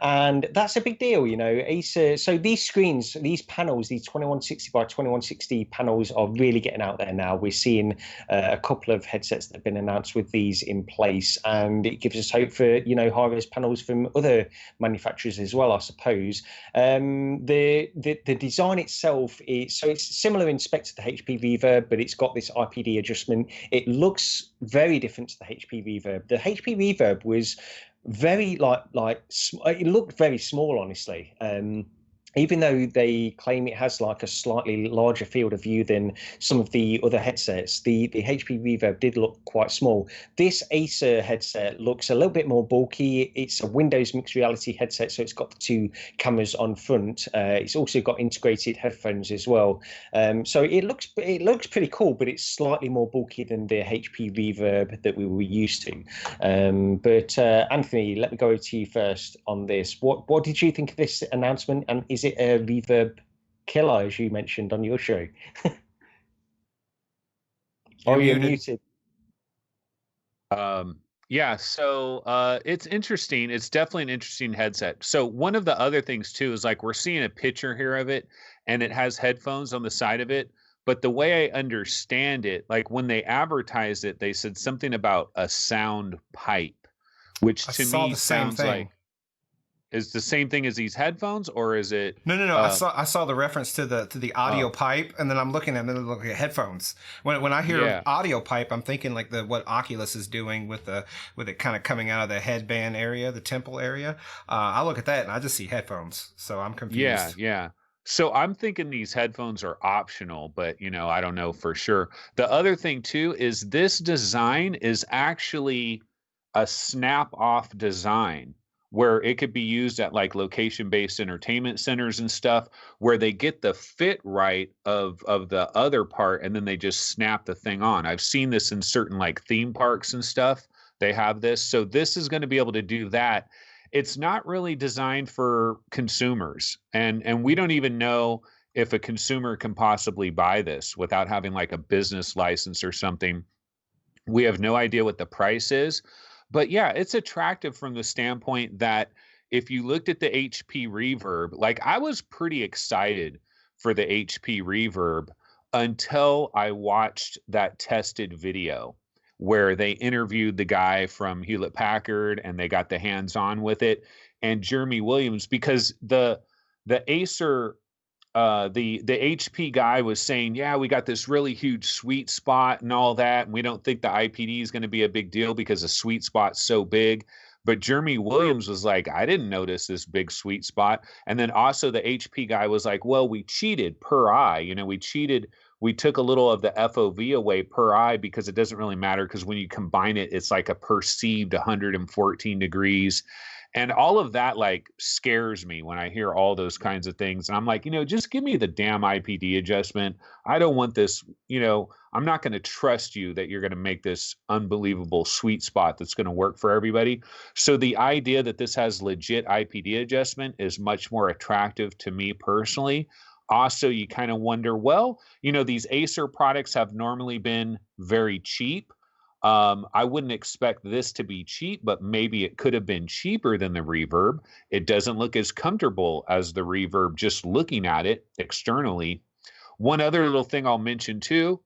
And that's a big deal, Acer. So these screens, these panels, these 2160 by 2160 panels are really getting out there now. We're seeing a couple of headsets that have been announced with these in place, and it gives us hope for, high-res panels from other manufacturers as well, I suppose. The design itself is, so it's similar in spec to the HP reverb, but it's got this IPD adjustment. It looks very different to the HP reverb. The HP reverb was very it looked very small, honestly. Even though they claim it has like a slightly larger field of view than some of the other headsets, the HP Reverb did look quite small. This Acer headset looks a little bit more bulky. It's a Windows mixed reality headset, so it's got the two cameras on front. It's also got integrated headphones as well. So it looks pretty cool, but it's slightly more bulky than the HP Reverb that we were used to. But Anthony, let me go to you first on this. What did you think of this announcement, and is it a reverb killer, as you mentioned on your show? You're muted. Yeah, so it's interesting. It's definitely an interesting headset. So one of the other things too is, like, we're seeing a picture here of it, and it has headphones on the side of it. But the way I understand it, like when they advertised it, they said something about a sound pipe, which to me sounds like, is the same thing as these headphones, or is it? No. I saw the reference to the audio pipe, and then I'm looking at headphones. When I hear audio pipe, I'm thinking like what Oculus is doing with it kind of coming out of the headband area, the temple area. I look at that and I just see headphones, so I'm confused. Yeah. So I'm thinking these headphones are optional, but I don't know for sure. The other thing too is this design is actually a snap-off design, where it could be used at like location-based entertainment centers and stuff, where they get the fit right of the other part, and then they just snap the thing on. I've seen this in certain like theme parks and stuff. They have this. So this is going to be able to do that. It's not really designed for consumers. And we don't even know if a consumer can possibly buy this without having like a business license or something. We have no idea what the price is. But yeah, it's attractive from the standpoint that if you looked at the HP Reverb, like I was pretty excited for the HP Reverb until I watched that tested video where they interviewed the guy from Hewlett Packard and they got the hands-on with it, and Jeremy Williams, because the Acer the HP guy was saying, yeah, we got this really huge sweet spot and all that, and we don't think the IPD is going to be a big deal because the sweet spot's so big. But Jeremy Williams was like, I didn't notice this big sweet spot. And then also the HP guy was like, well, we cheated per eye. You know, we cheated. We took a little of the FOV away per eye because it doesn't really matter, because when you combine it, it's like a perceived 114 degrees. And all of that like scares me when I hear all those kinds of things. And I'm like, just give me the damn IPD adjustment. I don't want this, I'm not going to trust you that you're going to make this unbelievable sweet spot that's going to work for everybody. So the idea that this has legit IPD adjustment is much more attractive to me personally. Also, you kind of wonder, well, these Acer products have normally been very cheap. I wouldn't expect this to be cheap, but maybe it could have been cheaper than the Reverb. It doesn't look as comfortable as the Reverb just looking at it externally. One other little thing I'll mention too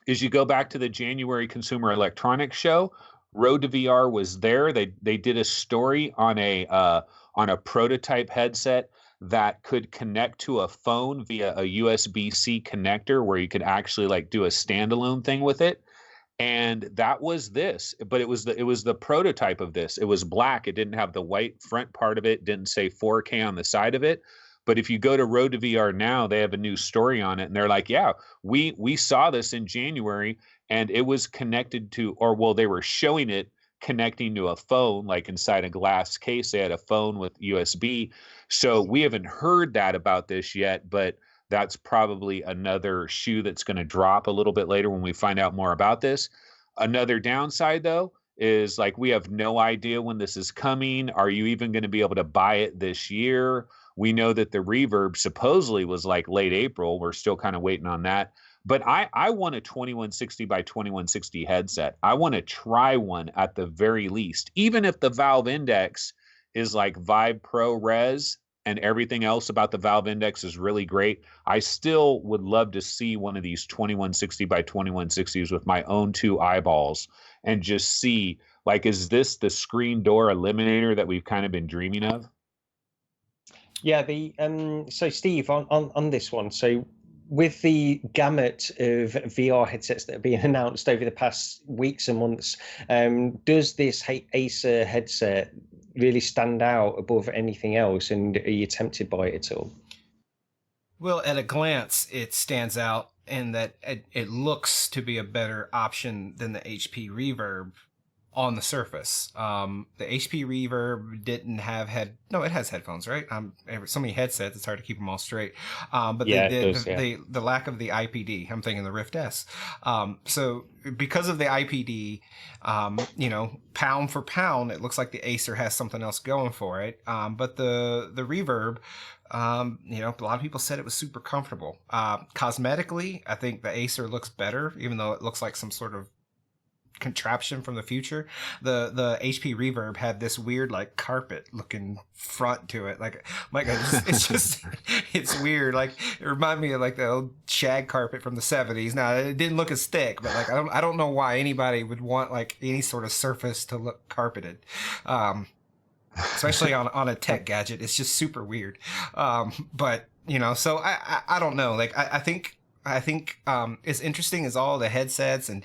is you go back to the January Consumer Electronics Show. Road to VR was there. They did a story on a prototype headset that could connect to a phone via a USB-C connector, where you could actually like do a standalone thing with it. And that was this, but it was the prototype of this. It was black. It didn't have the white front part of it. Didn't say 4K on the side of it. But if you go to Road to VR now, they have a new story on it, and they're like, yeah, we saw this in January, and it was connected to, or well, they were showing it connecting to a phone, like inside a glass case. They had a phone with USB. So we haven't heard that about this yet, but that's probably another shoe that's going to drop a little bit later when we find out more about this. Another downside, though, is like we have no idea when this is coming. Are you even going to be able to buy it this year? We know that the Reverb supposedly was like late April. We're still kind of waiting on that. But I want a 2160 by 2160 headset. I want to try one at the very least, even if the Valve Index is like Vive Pro Res and everything else about the Valve Index is really great. I still would love to see one of these 2160 by 2160s with my own two eyeballs and just see, like, is this the screen door eliminator that we've kind of been dreaming of? Yeah, so Steve, on this one, so with the gamut of VR headsets that have been announced over the past weeks and months, does this Acer headset really stand out above anything else, and are you tempted by it at all? Well, at a glance, it stands out in that it looks to be a better option than the HP Reverb on the surface. The HP Reverb didn't have it has headphones, right? So many headsets, it's hard to keep them all straight. But Yeah, the lack of the IPD, I'm thinking the Rift S. So because of the IPD, pound for pound, it looks like the Acer has something else going for it. But the Reverb, a lot of people said it was super comfortable. Cosmetically, I think the Acer looks better, even though it looks like some sort of contraption from the future. The HP Reverb had this weird like carpet looking front to it. Like, my God, it's weird. Like, it reminded me of like the old shag carpet from the 70s. Now, it didn't look as thick, but like I don't know why anybody would want like any sort of surface to look carpeted. Especially on a tech gadget. It's just super weird. But so I don't know. Like, I think as interesting as all the headsets and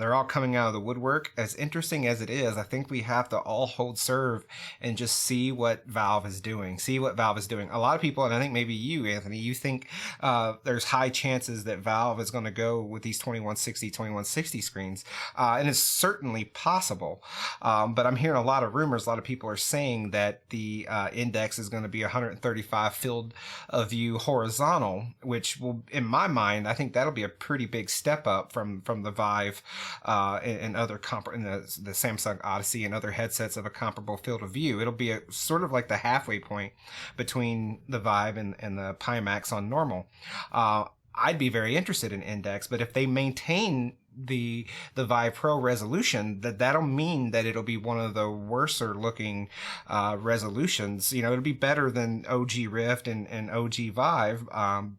they're all coming out of the woodwork, as interesting as it is, I think we have to all hold serve and just see what Valve is doing. A lot of people, and I think maybe you, Anthony, you think there's high chances that Valve is going to go with these 2160 screens. And it's certainly possible. But I'm hearing a lot of rumors. A lot of people are saying that the index is going to be 135 field of view horizontal, which will, in my mind, I think that'll be a pretty big step up from the Vive and other the Samsung Odyssey and other headsets of a comparable field of view. It'll be a sort of like the halfway point between the Vive and the Pimax on normal. I'd be very interested in index, but if they maintain the Vive Pro resolution, that'll mean that it'll be one of the worser looking resolutions. It'll be better than OG Rift and OG Vive,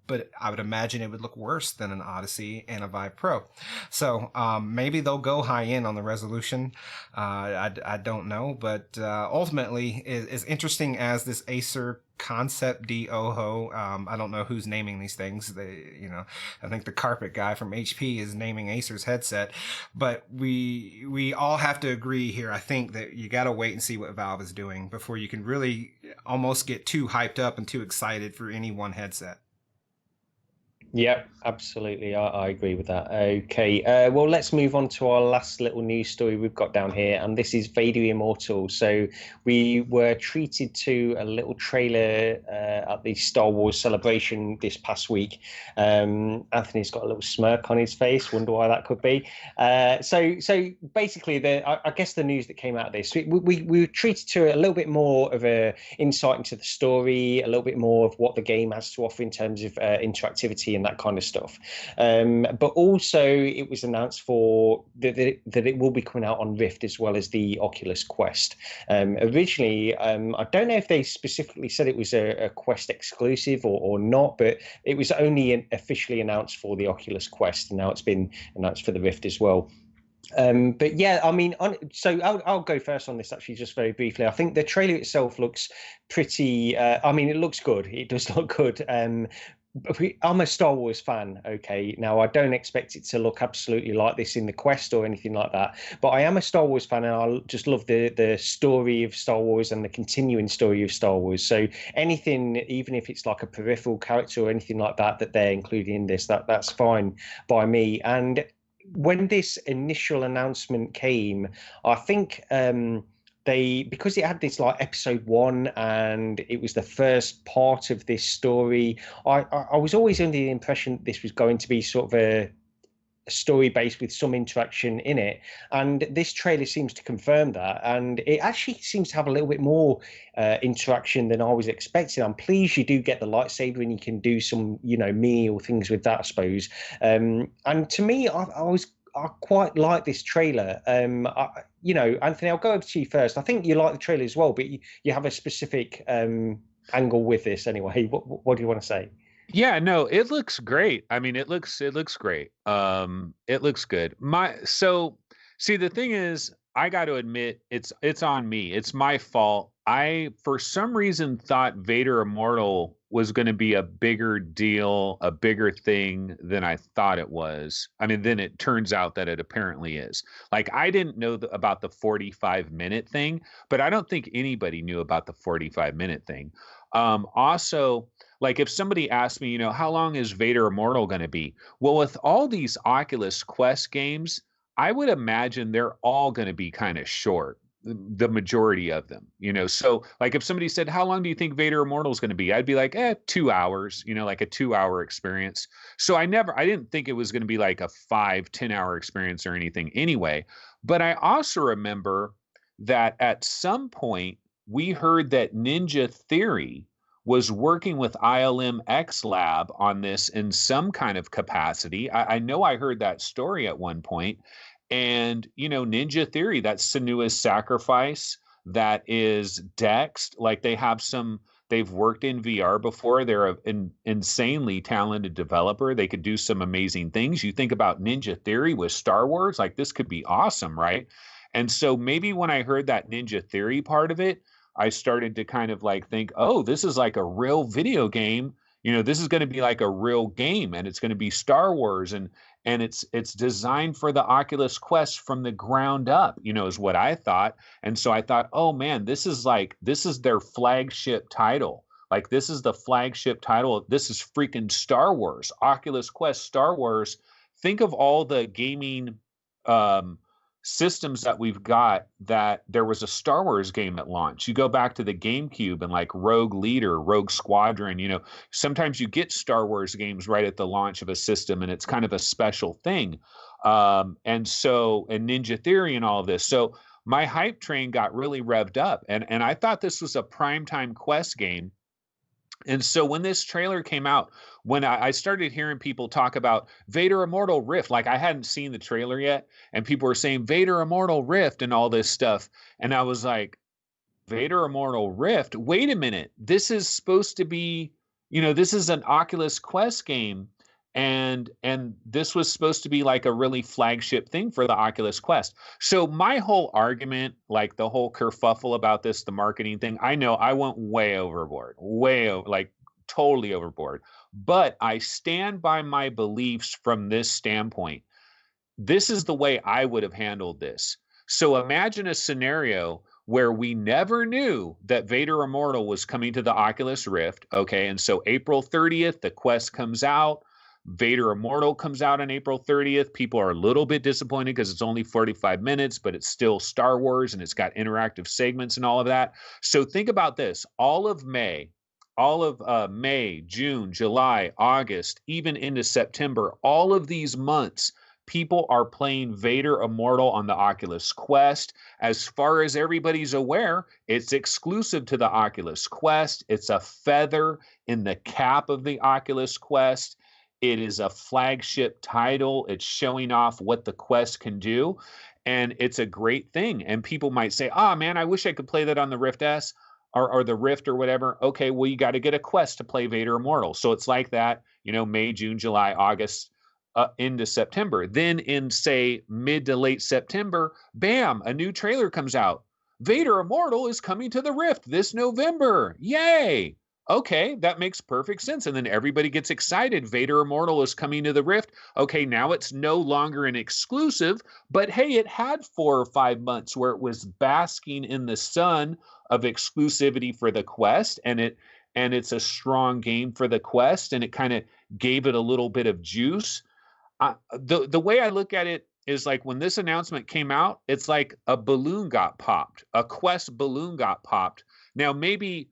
but I would imagine it would look worse than an Odyssey and a Vive Pro. So maybe they'll go high end on the resolution. I don't know, but ultimately, as interesting as this Acer ConceptD OJO. I don't know who's naming these things. I think the carpet guy from HP is naming Acer's headset, but we all have to agree here. I think that you got to wait and see what Valve is doing before you can really almost get too hyped up and too excited for any one headset. Yeah, absolutely. I agree with that. Okay, well, let's move on to our last little news story we've got down here, and this is Vader Immortal. So we were treated to a little trailer at the Star Wars celebration this past week. Anthony's got a little smirk on his face. Wonder why that could be. So basically, I guess the news that came out of this, we were treated to a little bit more of a insight into the story, a little bit more of what the game has to offer in terms of interactivity and that kind of stuff. But also it was announced that it will be coming out on Rift as well as the Oculus Quest. Originally, I don't know if they specifically said it was a Quest exclusive or not, but it was only officially announced for the Oculus Quest, and now it's been announced for the Rift as well. But yeah, I mean, so I'll go first on this, actually, just very briefly. I think the trailer itself looks pretty, I mean, it looks good. It does look good. I'm a Star Wars fan, okay? Now, I don't expect it to look absolutely like this in the Quest or anything like that, but I am a Star Wars fan, and I just love the story of Star Wars and the continuing story of Star Wars. So anything, even if it's like a peripheral character or anything like that they're including in this, that's fine by me. And when this initial announcement came, I think because it had this like episode 1 and it was the first part of this story, I was always under the impression that this was going to be sort of a story based with some interaction in it, and this trailer seems to confirm that, and it actually seems to have a little bit more interaction than I was expecting. I'm pleased you do get the lightsaber and you can do some menial things with that, I suppose. And to me, I quite like this trailer. Anthony, I'll go over to you first. I think you like the trailer as well, but you have a specific angle with this anyway. What do you want to say? Yeah, no, it looks great. I mean, it looks great. It looks good. See, the thing is, I got to admit, it's on me. It's my fault. I, for some reason, thought Vader Immortal was going to be a bigger deal, a bigger thing than I thought it was. I mean, then it turns out that it apparently is. Like, I didn't know about the 45-minute thing, but I don't think anybody knew about the 45-minute thing. Also, like, if somebody asked me, how long is Vader Immortal going to be? Well, with all these Oculus Quest games, I would imagine they're all going to be kind of short, the majority of them, So, like, if somebody said, how long do you think Vader Immortal is going to be? I'd be like, 2 hours, like a 2-hour experience. So I didn't think it was going to be like a 5-10 hour experience or anything anyway. But I also remember that at some point we heard that Ninja Theory was working with ILM X Lab on this in some kind of capacity. I know I heard that story at one point. And, Ninja Theory, that's Senua's Sacrifice, that is Dext. Like, they've worked in VR before. They're an insanely talented developer. They could do some amazing things. You think about Ninja Theory with Star Wars, like, this could be awesome, right? And so maybe when I heard that Ninja Theory part of it, I started to kind of like think, oh, this is like a real video game. This is going to be like a real game, and it's going to be Star Wars, and it's designed for the Oculus Quest from the ground up, is what I thought. And so I thought, oh man, this is their flagship title. Like, this is the flagship title. This is freaking Star Wars, Oculus Quest, Star Wars. Think of all the gaming systems that we've got, that there was a Star Wars game at launch. You go back to the GameCube and like Rogue Leader, Rogue Squadron, sometimes you get Star Wars games right at the launch of a system, and it's kind of a special thing. And Ninja Theory and all of this. So my hype train got really revved up, and I thought this was a primetime Quest game. And so when this trailer came out, when I started hearing people talk about Vader Immortal Rift, like, I hadn't seen the trailer yet, and people were saying Vader Immortal Rift and all this stuff. And I was like, Vader Immortal Rift? Wait a minute. This is supposed to be, this is an Oculus Quest game. and this was supposed to be like a really flagship thing for the Oculus Quest. So my whole argument, like the whole kerfuffle about this, the marketing thing, I know I went way overboard, like totally overboard. But I stand by my beliefs from this standpoint. This is the way I would have handled this. So imagine a scenario where we never knew that Vader Immortal was coming to the Oculus Rift. Okay. And so April 30th, the Quest comes out. Vader Immortal comes out on April 30th. People are a little bit disappointed because it's only 45 minutes, but it's still Star Wars and it's got interactive segments and all of that. So think about this. All of May, June, July, August, even into September, all of these months, people are playing Vader Immortal on the Oculus Quest. As far as everybody's aware, it's exclusive to the Oculus Quest. It's a feather in the cap of the Oculus Quest. It is a flagship title. It's showing off what the Quest can do. And it's a great thing. And people might say, oh, man, I wish I could play that on the Rift S or the Rift or whatever. Okay, well, you got to get a Quest to play Vader Immortal. So it's like that, May, June, July, August, into September. Then in, say, mid to late September, bam, a new trailer comes out. Vader Immortal is coming to the Rift this November. Yay! Okay, that makes perfect sense. And then everybody gets excited. Vader Immortal is coming to the Rift. Okay, now it's no longer an exclusive, but hey, it had 4 or 5 months where it was basking in the sun of exclusivity for the Quest, and it's a strong game for the Quest, and it kind of gave it a little bit of juice. The way I look at it is like when this announcement came out, it's like a balloon got popped, a Quest balloon got popped. Now, maybe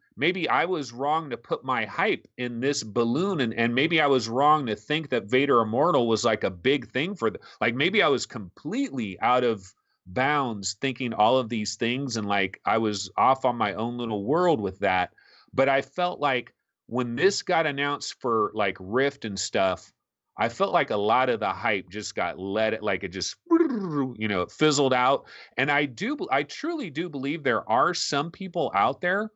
I was wrong to put my hype in this balloon, and maybe I was wrong to think that Vader Immortal was like a big thing like maybe I was completely out of bounds thinking all of these things, and like I was off on my own little world with that. But I felt like when this got announced for like Rift and stuff, I felt like a lot of the hype just got it just, it fizzled out. And I truly do believe there are some people out there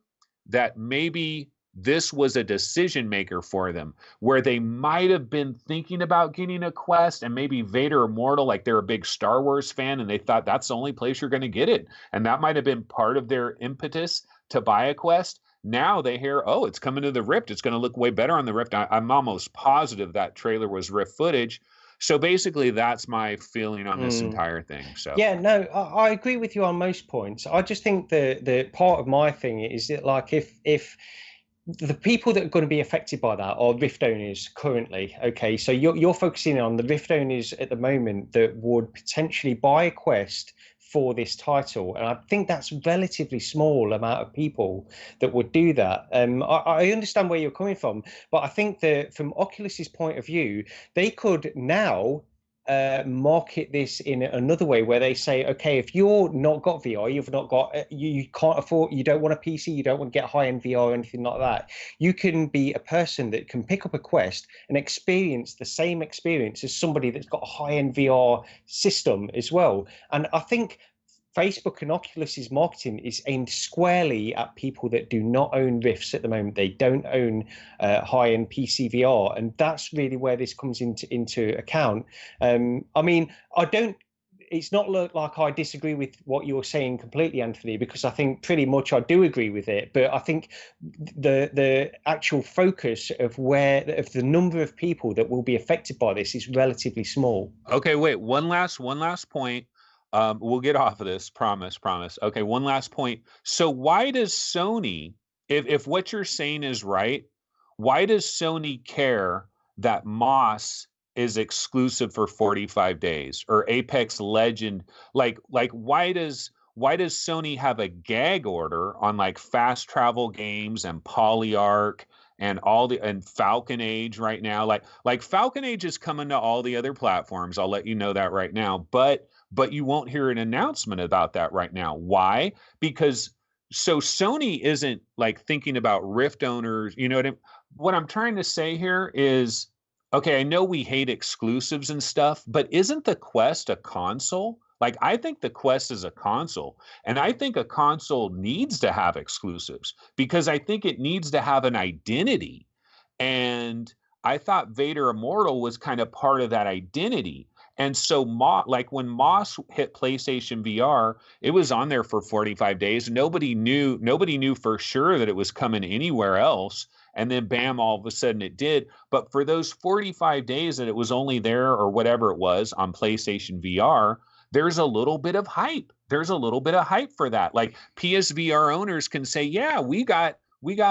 that maybe this was a decision maker for them, where they might have been thinking about getting a Quest, and maybe Vader Immortal, like they're a big Star Wars fan and they thought that's the only place you're going to get it. And that might have been part of their impetus to buy a Quest. Now they hear, oh, it's coming to the Rift. It's going to look way better on the Rift. I'm almost positive that trailer was Rift footage. So basically, that's my feeling on this entire thing. So yeah, no, I agree with you on most points. I just think the part of my thing is that, like, if the people that are going to be affected by that are Rift owners currently, okay, so you're focusing on the Rift owners at the moment that would potentially buy a Quest for this title, and I think that's a relatively small amount of people that would do that. I understand where you're coming from, but I think that from Oculus's point of view, they could now market this in another way, where they say, okay, if you're not got VR, you've not got, you can't afford, you don't want a PC, you don't want to get high-end VR or anything like that, you can be a person that can pick up a Quest and experience the same experience as somebody that's got a high-end VR system as well. And I think Facebook and Oculus's marketing is aimed squarely at people that do not own Rifts at the moment. They don't own high-end PC VR, and that's really where this comes into account. I mean, it's not like I disagree with what you're saying completely, Anthony, because I think pretty much I do agree with it. But I think the actual focus of the number of people that will be affected by this is relatively small. Okay, wait, one last point. We'll get off of this, promise. Okay, one last point. So why does Sony, if what you're saying is right, why does Sony care that Moss is exclusive for 45 days or Apex Legend? Like why does Sony have a gag order on like fast travel games and Polyarc and and Falcon Age right now? Like Falcon Age is coming to all the other platforms. I'll let you know that right now, but you won't hear an announcement about that right now. Why? Because so Sony isn't like thinking about Rift owners. You know what I'm trying to say here is, okay, I know we hate exclusives and stuff, but isn't the Quest a console? Like, I think the Quest is a console, and I think a console needs to have exclusives because I think it needs to have an identity. And I thought Vader Immortal was kind of part of that identity. And so, like when Moss hit PlayStation VR, it was on there for 45 days. Nobody knew for sure that it was coming anywhere else. And then bam, all of a sudden it did. But for those 45 days that it was only there or whatever it was on PlayStation VR, there's a little bit of hype. There's a little bit of hype for that. Like PSVR owners can say, yeah, we got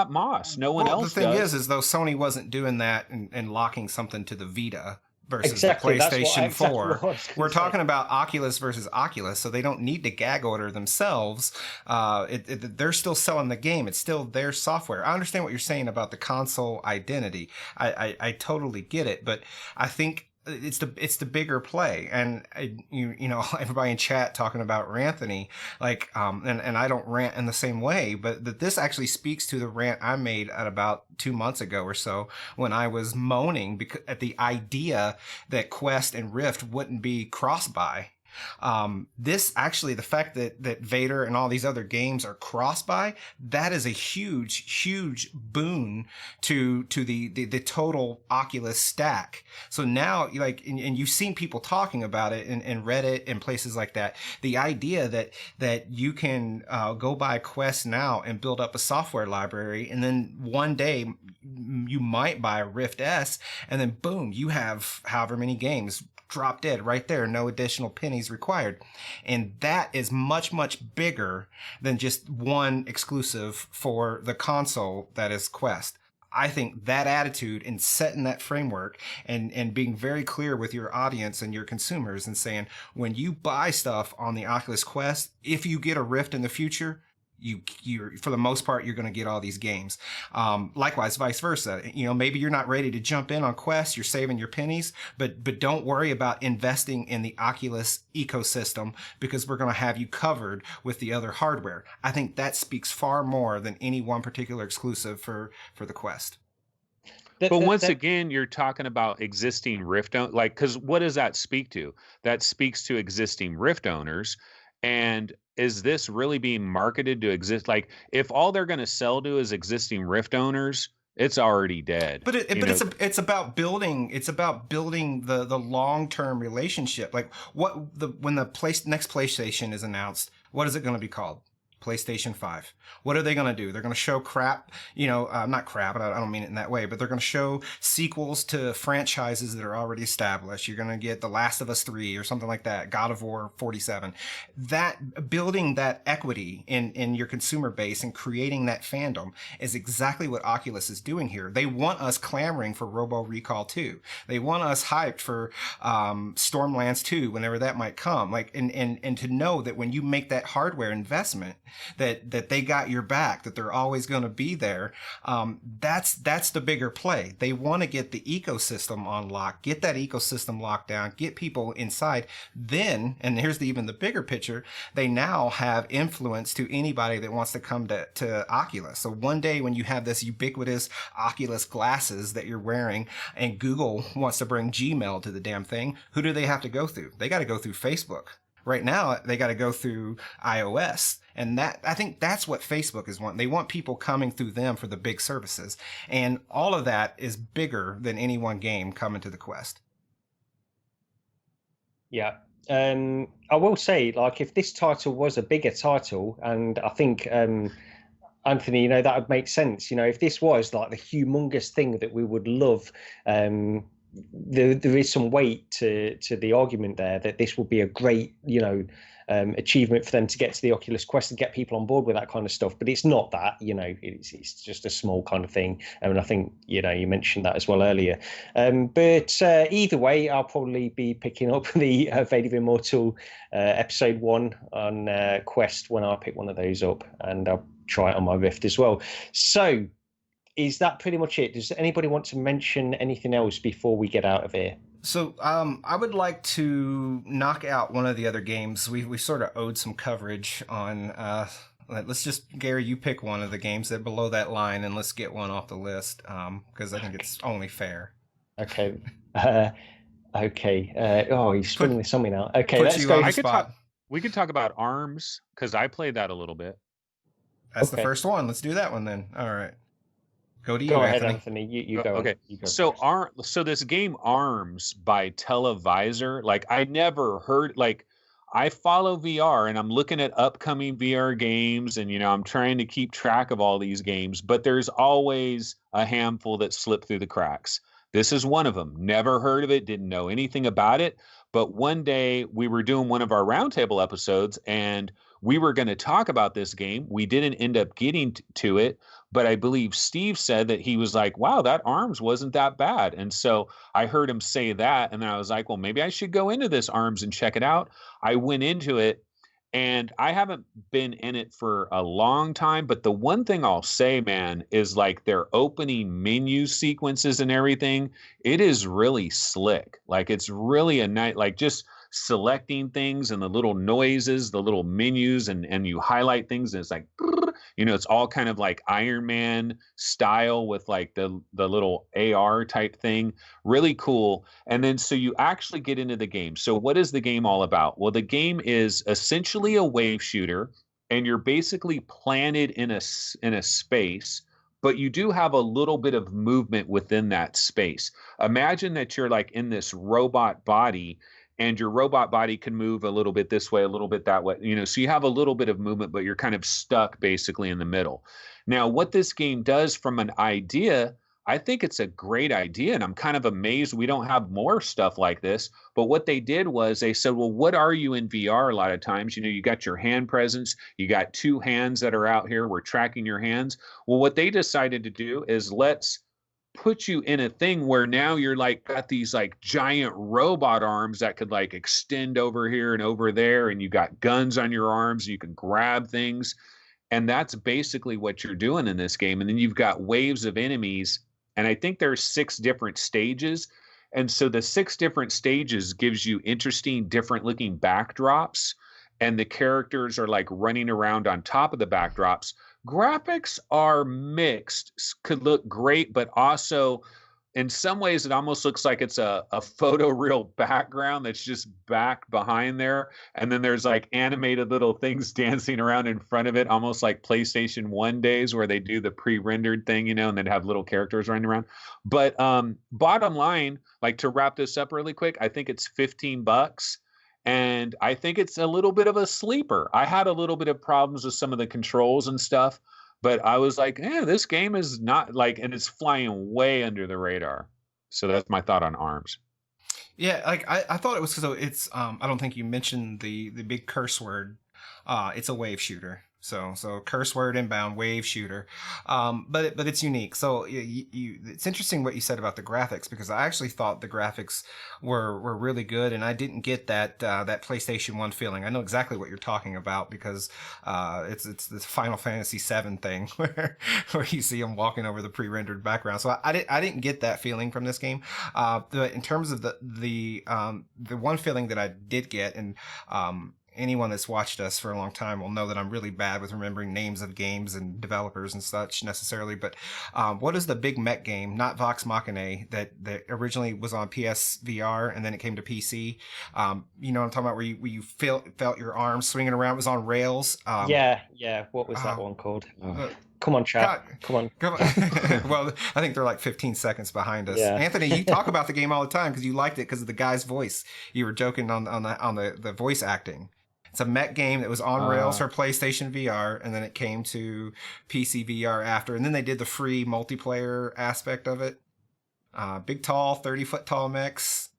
Moss. No one else The thing does. is though Sony wasn't doing that and locking something to the Vita versus Exactly, the PlayStation 4. We're say. talking about Oculus versus Oculus, so they don't need to gag order themselves. They're still selling the game. It's still their software. I understand what you're saying about the console identity. I totally get it, but I think it's the bigger play. And you know everybody in chat talking about Ranthony, like and I don't rant in the same way, but that this actually speaks to the rant I made at about 2 months ago or so when I was moaning at the idea that Quest and Rift wouldn't be cross-buy. This actually, the fact that Vader and all these other games are cross-buy, that is a huge boon to the total Oculus stack. So now, like, and you've seen people talking about it in Reddit and places like that. The idea that you can go buy Quest now and build up a software library, and then one day you might buy a Rift S, and then boom, you have however many games drop dead right there, no additional pennies required. And that is much bigger than just one exclusive for the console that is Quest. I think that attitude and setting that framework and being very clear with your audience and your consumers and saying, when you buy stuff on the Oculus Quest, if you get a Rift in the future, you're for the most part you're going to get all these games. Likewise, vice versa. You know, maybe you're not ready to jump in on Quest, you're saving your pennies, but don't worry about investing in the Oculus ecosystem, because we're going to have you covered with the other hardware. I think that speaks far more than any one particular exclusive for the Quest. But once again, you're talking about existing Rift like, because what does that speak to? That speaks to existing Rift owners. And is this really being marketed to exist? Like, if all they're going to sell to is existing Rift owners, it's already dead. But it's about building. It's about building the long-term relationship. Like when the next PlayStation is announced, what is it going to be called? PlayStation 5. What are they going to do? They're going to show crap, not crap, I don't mean it in that way, but they're going to show sequels to franchises that are already established. You're going to get The Last of Us 3 or something like that, God of War 47. That building that equity in your consumer base and creating that fandom is exactly what Oculus is doing here. They want us clamoring for Robo Recall 2. They want us hyped for Stormlands 2 whenever that might come. Like, and to know that when you make that hardware investment, that they got your back, that they're always going to be there. That's the bigger play. They want to get the ecosystem on lock, get that ecosystem locked down, get people inside. Then, and here's even the bigger picture, they now have influence to anybody that wants to come to Oculus. So one day when you have this ubiquitous Oculus glasses that you're wearing and Google wants to bring Gmail to the damn thing, who do they have to go through? They got to go through Facebook. Right now, they got to go through iOS. And I think that's what Facebook is wanting. They want people coming through them for the big services. And all of that is bigger than any one game coming to the Quest. Yeah. I will say, like, if this title was a bigger title, and I think, Anthony, that would make sense. If this was like the humongous thing that we would love, there is some weight to the argument there that this would be a great, achievement for them to get to the Oculus Quest and get people on board with that kind of stuff. But it's not that, it's just a small kind of thing. And I think, you mentioned that as well earlier. But either way, I'll probably be picking up the Vader Immortal episode 1 on Quest when I pick one of those up, and I'll try it on my Rift as well. So, is that pretty much it? Does anybody want to mention anything else before we get out of here? So I would like to knock out one of the other games. We sort of owed some coverage on. Let's just, Gary, you pick one of the games that are below that line, and let's get one off the list, because I think it's only fair. Okay. Okay. He's spinning this on me now. Okay, let's go. We could talk about ArmZ, because I played that a little bit. That's okay. The first one. Let's do that one then. All right. Go to you, Go ahead, Anthony. Anthony. You go. Okay. You go So first. so this game ARMZ by Televisor, like I never heard, like I follow VR and I'm looking at upcoming VR games, and I'm trying to keep track of all these games, but there's always a handful that slip through the cracks. This is one of them. Never heard of it, didn't know anything about it, but one day we were doing one of our roundtable episodes and we were going to talk about this game. We didn't end up getting to it, but I believe Steve said that he was like, wow, that ARMZ wasn't that bad. And so I heard him say that. And then I was like, well, maybe I should go into this ARMZ and check it out. I went into it and I haven't been in it for a long time. But the one thing I'll say, man, is like their opening menu sequences and everything. It is really slick. Like it's really a night, like just selecting things and the little noises, the little menus, and you highlight things. And it's like, it's all kind of like Iron Man style with like the little AR type thing. Really cool. And then so you actually get into the game. So what is the game all about? Well, the game is essentially a wave shooter, and you're basically planted in a space, but you do have a little bit of movement within that space. Imagine that you're like in this robot body, and your robot body can move a little bit this way, a little bit that way, so you have a little bit of movement, but you're kind of stuck basically in the middle. Now, what this game does from an idea, I think it's a great idea, and I'm kind of amazed we don't have more stuff like this. But what they did was they said, well, what are you in VR? A lot of times, you got your hand presence, you got two hands that are out here, we're tracking your hands. Well, what they decided to do is let's put you in a thing where now you're like got these like giant robot arms that could like extend over here and over there, and you got guns on your arms, you can grab things, and that's basically what you're doing in this game. And then you've got waves of enemies, and I think there's 6 different stages, and so the 6 different stages gives you interesting different looking backdrops, and the characters are like running around on top of the backdrops. Graphics are mixed, could look great, but also in some ways it almost looks like it's a photoreal background that's just back behind there. And then there's like animated little things dancing around in front of it, almost like PlayStation 1 days where they do the pre-rendered thing, and then have little characters running around. But bottom line, like to wrap this up really quick, I think it's $15. And I think it's a little bit of a sleeper. I had a little bit of problems with some of the controls and stuff, but I was like, this game is not like, and it's flying way under the radar. So that's my thought on ARMZ. Yeah, like I thought it was, so it's I don't think you mentioned the big curse word. It's a wave shooter. So curse word inbound wave shooter, but it's unique. So it's interesting what you said about the graphics, because I actually thought the graphics were really good, and I didn't get that PlayStation 1 feeling. I know exactly what you're talking about, because it's this Final Fantasy 7 thing where you see them walking over the pre-rendered background. So I didn't get that feeling from this game. But in terms of the one feeling that I did get, and anyone that's watched us for a long time will know that I'm really bad with remembering names of games and developers and such necessarily. But what is the big mech game, not Vox Machina, that originally was on PSVR and then it came to PC? You know what I'm talking about, where you felt your arms swinging around. It was on rails. Yeah. What was that one called? Come on, chat. Come on. Well, I think they're like 15 seconds behind us. Yeah. Anthony, you talk about the game all the time because you liked it because of the guy's voice. You were joking on the voice acting. It's a mech game that was on rails for PlayStation VR, and then it came to PC VR after, and then they did the free multiplayer aspect of it. Big, tall, 30-foot tall mechs.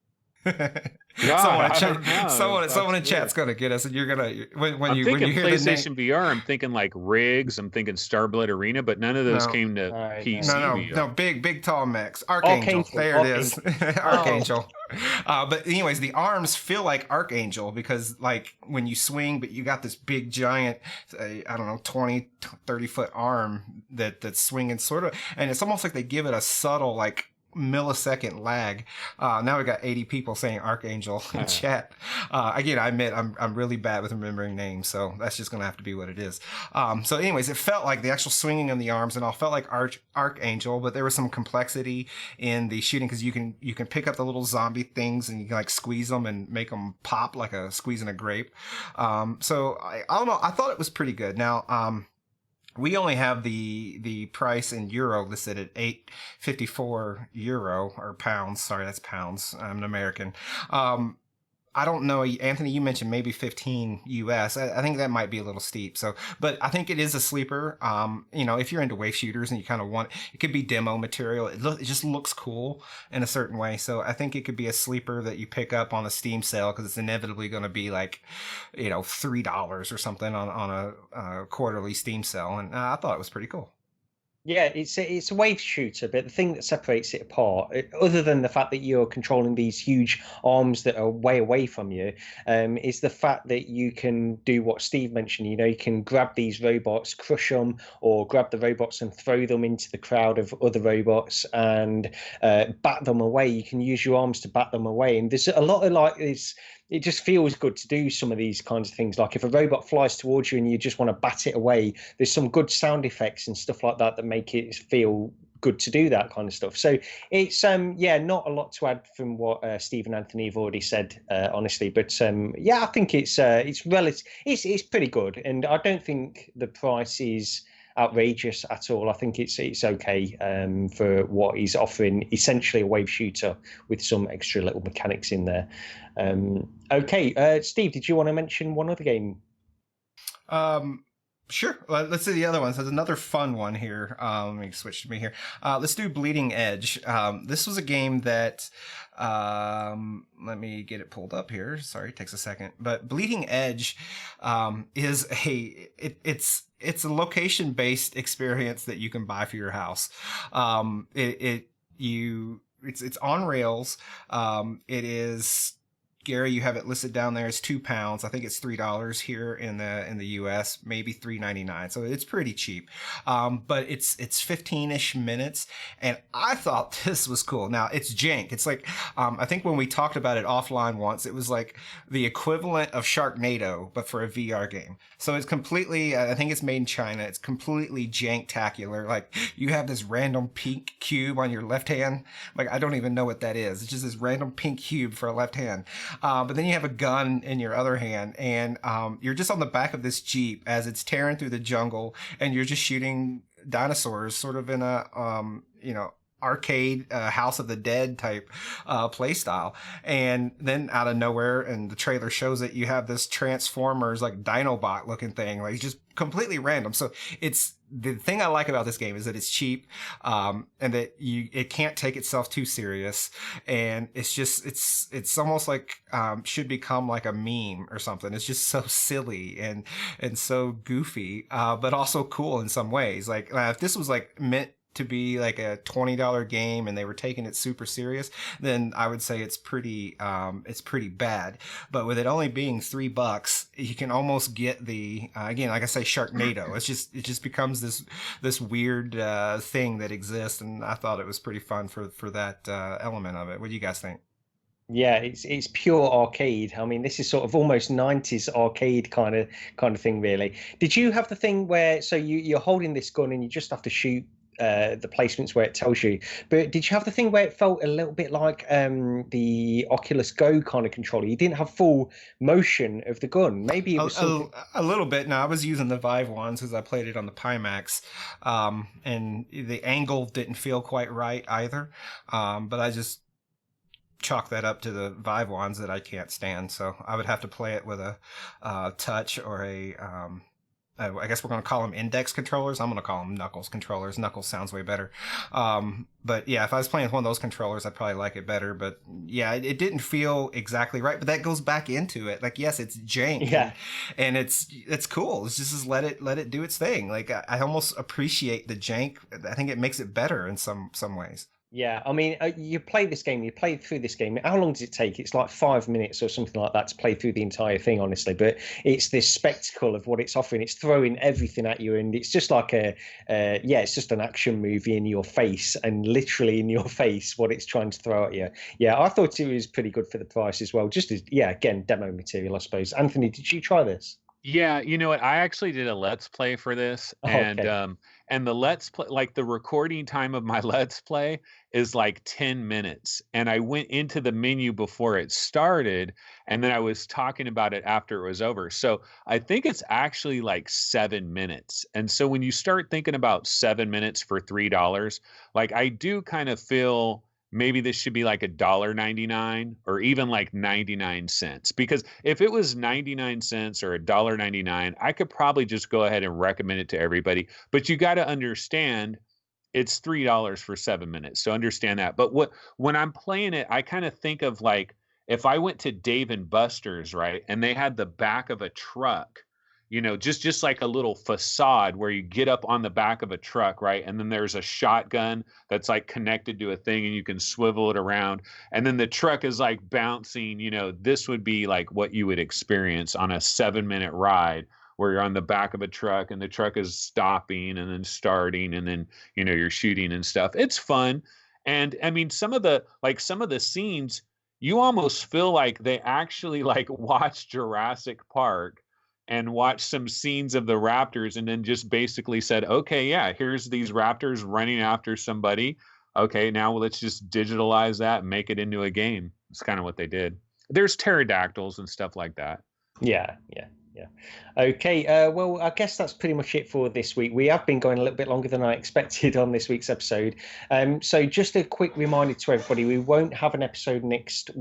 Someone in chat's gonna get us, and you're gonna when you hear PlayStation the name, VR, I'm thinking like Riggs, I'm thinking Starblood Arena, but none of those came to PC. No, big tall mechs. Archangel. There it is. Archangel. But anyways, the arms feel like Archangel, because like when you swing, but you got this big giant, I don't know, 20, 30-foot arm that's swinging sort of, and it's almost like they give it a subtle like millisecond lag. Now we got 80 people saying Archangel in chat. Again, I admit I'm really bad with remembering names, so that's just gonna have to be what it is. So anyways, it felt like the actual swinging of the arms and all felt like Archangel, but there was some complexity in the shooting, because you can pick up the little zombie things and you can like squeeze them and make them pop like squeezing a grape. So I don't know, I thought it was pretty good. Now We only have the price in euro listed at €8.54 or pounds. Sorry, that's pounds. I'm an American. I don't know, Anthony, you mentioned maybe 15 US. I think that might be a little steep. So, but I think it is a sleeper. If you're into wave shooters and you kind of want, it could be demo material. It just looks cool in a certain way. So I think it could be a sleeper that you pick up on a Steam sale because it's inevitably going to be like, $3 or something on a quarterly Steam sale. And I thought it was pretty cool. Yeah, it's a wave shooter, but the thing that separates it apart, other than the fact that you're controlling these huge arms that are way away from you, is the fact that you can do what Steve mentioned. You can grab these robots, crush them, or grab the robots and throw them into the crowd of other robots and bat them away. You can use your arms to bat them away, and there's a lot of like this. It just feels good to do some of these kinds of things. Like if a robot flies towards you and you just want to bat it away, there's some good sound effects and stuff like that that make it feel good to do that kind of stuff. So it's not a lot to add from what Steve and Anthony have already said, honestly. But I think it's relative. It's pretty good, and I don't think the price is outrageous at all. I think it's okay for what he's offering, essentially a wave shooter with some extra little mechanics in there. Okay, Steve, did you want to mention one other game? Sure. Let's see the other ones. There's another fun one here. Let me switch to me here. Let's do Bleeding Edge. This was a game that, let me get it pulled up here. Sorry, it takes a second. But Bleeding Edge is it's a location-based experience that you can buy for your house. It's on rails. It is, Gary, you have it listed down there as £2. I think it's $3 here in the US, maybe $3.99. So it's pretty cheap. But it's 15-ish minutes, and I thought this was cool. Now it's jank. It's like I think when we talked about it offline once, it was like the equivalent of Sharknado, but for a VR game. So it's completely, I think it's made in China. It's completely jank-tacular. Like you have this random pink cube on your left hand. Like I don't even know what that is. It's just this random pink cube for a left hand. But then you have a gun in your other hand, and you're just on the back of this Jeep as it's tearing through the jungle, and you're just shooting dinosaurs, sort of in a arcade House of the Dead type play style. And then out of nowhere, and the trailer shows it, you have this Transformers like Dinobot looking thing, like just completely random. So it's the thing I like about this game is that it's cheap, and that it can't take itself too serious, and it's almost like should become like a meme or something. It's just so silly and so goofy, but also cool in some ways. Like if this was like meant to be like a $20 game and they were taking it super serious, then I would say it's pretty bad. But with it only being $3, you can almost get the again, like I say, Sharknado. It just becomes this weird thing that exists, and I thought it was pretty fun for that element of it. What do you guys think? Yeah, it's pure arcade. I mean, this is sort of almost 90s arcade kind of thing, really. Did you have the thing where you're holding this gun and you just have to shoot the placements where it tells you? But did you have the thing where it felt a little bit like the Oculus Go kind of controller? You didn't have full motion of the gun. Maybe it was a little bit. No, I was using the Vive ones because I played it on the Pimax, and the angle didn't feel quite right either. But I just chalk that up to the Vive ones that I can't stand. So I would have to play it with a touch or a I guess we're going to call them index controllers. I'm going to call them Knuckles controllers. Knuckles sounds way better. But yeah, if I was playing with one of those controllers, I'd probably like it better. But yeah, it didn't feel exactly right. But that goes back into it. Like, yes, it's jank. Yeah. And it's cool. It's just let it do its thing. Like I almost appreciate the jank. I think it makes it better in some ways. Yeah, I mean, you played through this game. How long does it take? It's like 5 minutes or something like that to play through the entire thing, honestly. But it's this spectacle of what it's offering. It's throwing everything at you, and it's just like it's just an action movie in your face, and literally in your face what it's trying to throw at you. Yeah, I thought it was pretty good for the price as well. Just as, again, demo material, I suppose. Anthony, did you try this? Yeah, you know what? I actually did a Let's Play for this, and and the Let's Play, like the recording time of my Let's Play is like 10 minutes. And I went into the menu before it started, and then I was talking about it after it was over. So I think it's actually like 7 minutes. And so when you start thinking about 7 minutes for $3, like I do kind of feel maybe this should be like $1.99 or even like 99 cents. Because if it was 99 cents or $1.99, I could probably just go ahead and recommend it to everybody. But you got to understand it's $3 for 7 minutes. So understand that. But when I'm playing it, I kind of think of like if I went to Dave and Buster's, right, and they had the back of a truck, just like a little facade where you get up on the back of a truck, right, and then there's a shotgun that's like connected to a thing, and you can swivel it around, and then the truck is like bouncing. This would be like what you would experience on a 7-minute ride, where you're on the back of a truck and the truck is stopping and then starting, and then you're shooting and stuff. It's fun. And I mean, some of the scenes, you almost feel like they actually like watched Jurassic Park and watched some scenes of the raptors and then just basically said, okay, yeah, here's these raptors running after somebody. Okay, now let's just digitalize that and make it into a game. It's kind of what they did. There's pterodactyls and stuff like that. Yeah. Okay, well, I guess that's pretty much it for this week. We have been going a little bit longer than I expected on this week's episode. So just a quick reminder to everybody, we won't have an episode next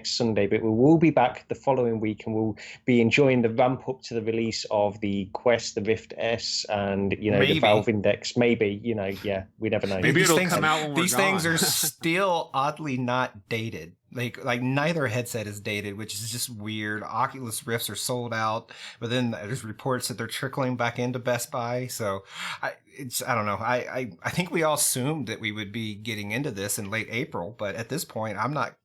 Sunday, but we will be back the following week, and we'll be enjoying the ramp up to the release of the Quest, the Rift S, and, the Valve Index. Maybe, yeah, we never know. Maybe it'll come out when we're gone. These things are still oddly not dated. Like neither headset is dated, which is just weird. Oculus Rifts are sold out, but then there's reports that they're trickling back into Best Buy. So I don't know. I think we all assumed that we would be getting into this in late April, but at this point, I'm not.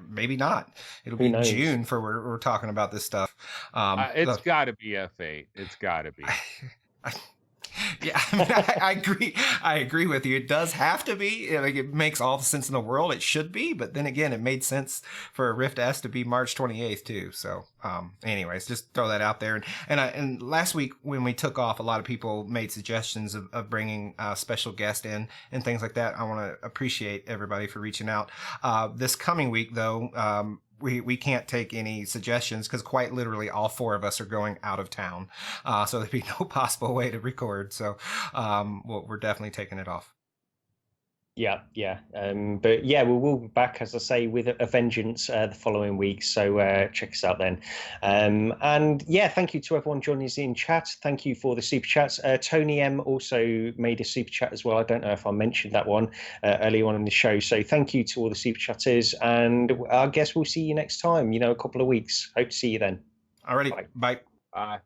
Maybe not. It'll be June for we're talking about this stuff. It's got to be F8. It's got to be. Yeah, I mean, I agree with you. It does have to be. Like, it makes all the sense in the world. It should be, but then again, it made sense for a Rift S to be March 28th too. So, anyways, just throw that out there. And last week when we took off, a lot of people made suggestions of bringing a special guest in and things like that. I want to appreciate everybody for reaching out. This coming week, though, we can't take any suggestions because quite literally all four of us are going out of town. So there'd be no possible way to record. So we're definitely taking it off. Yeah. But yeah, we'll be back, as I say, with a vengeance the following week. So check us out then. And yeah, thank you to everyone joining us in chat. Thank you for the super chats. Tony M also made a super chat as well. I don't know if I mentioned that one earlier on in the show. So thank you to all the super chatters. And I guess we'll see you next time, a couple of weeks. Hope to see you then. Alrighty. Bye. Bye.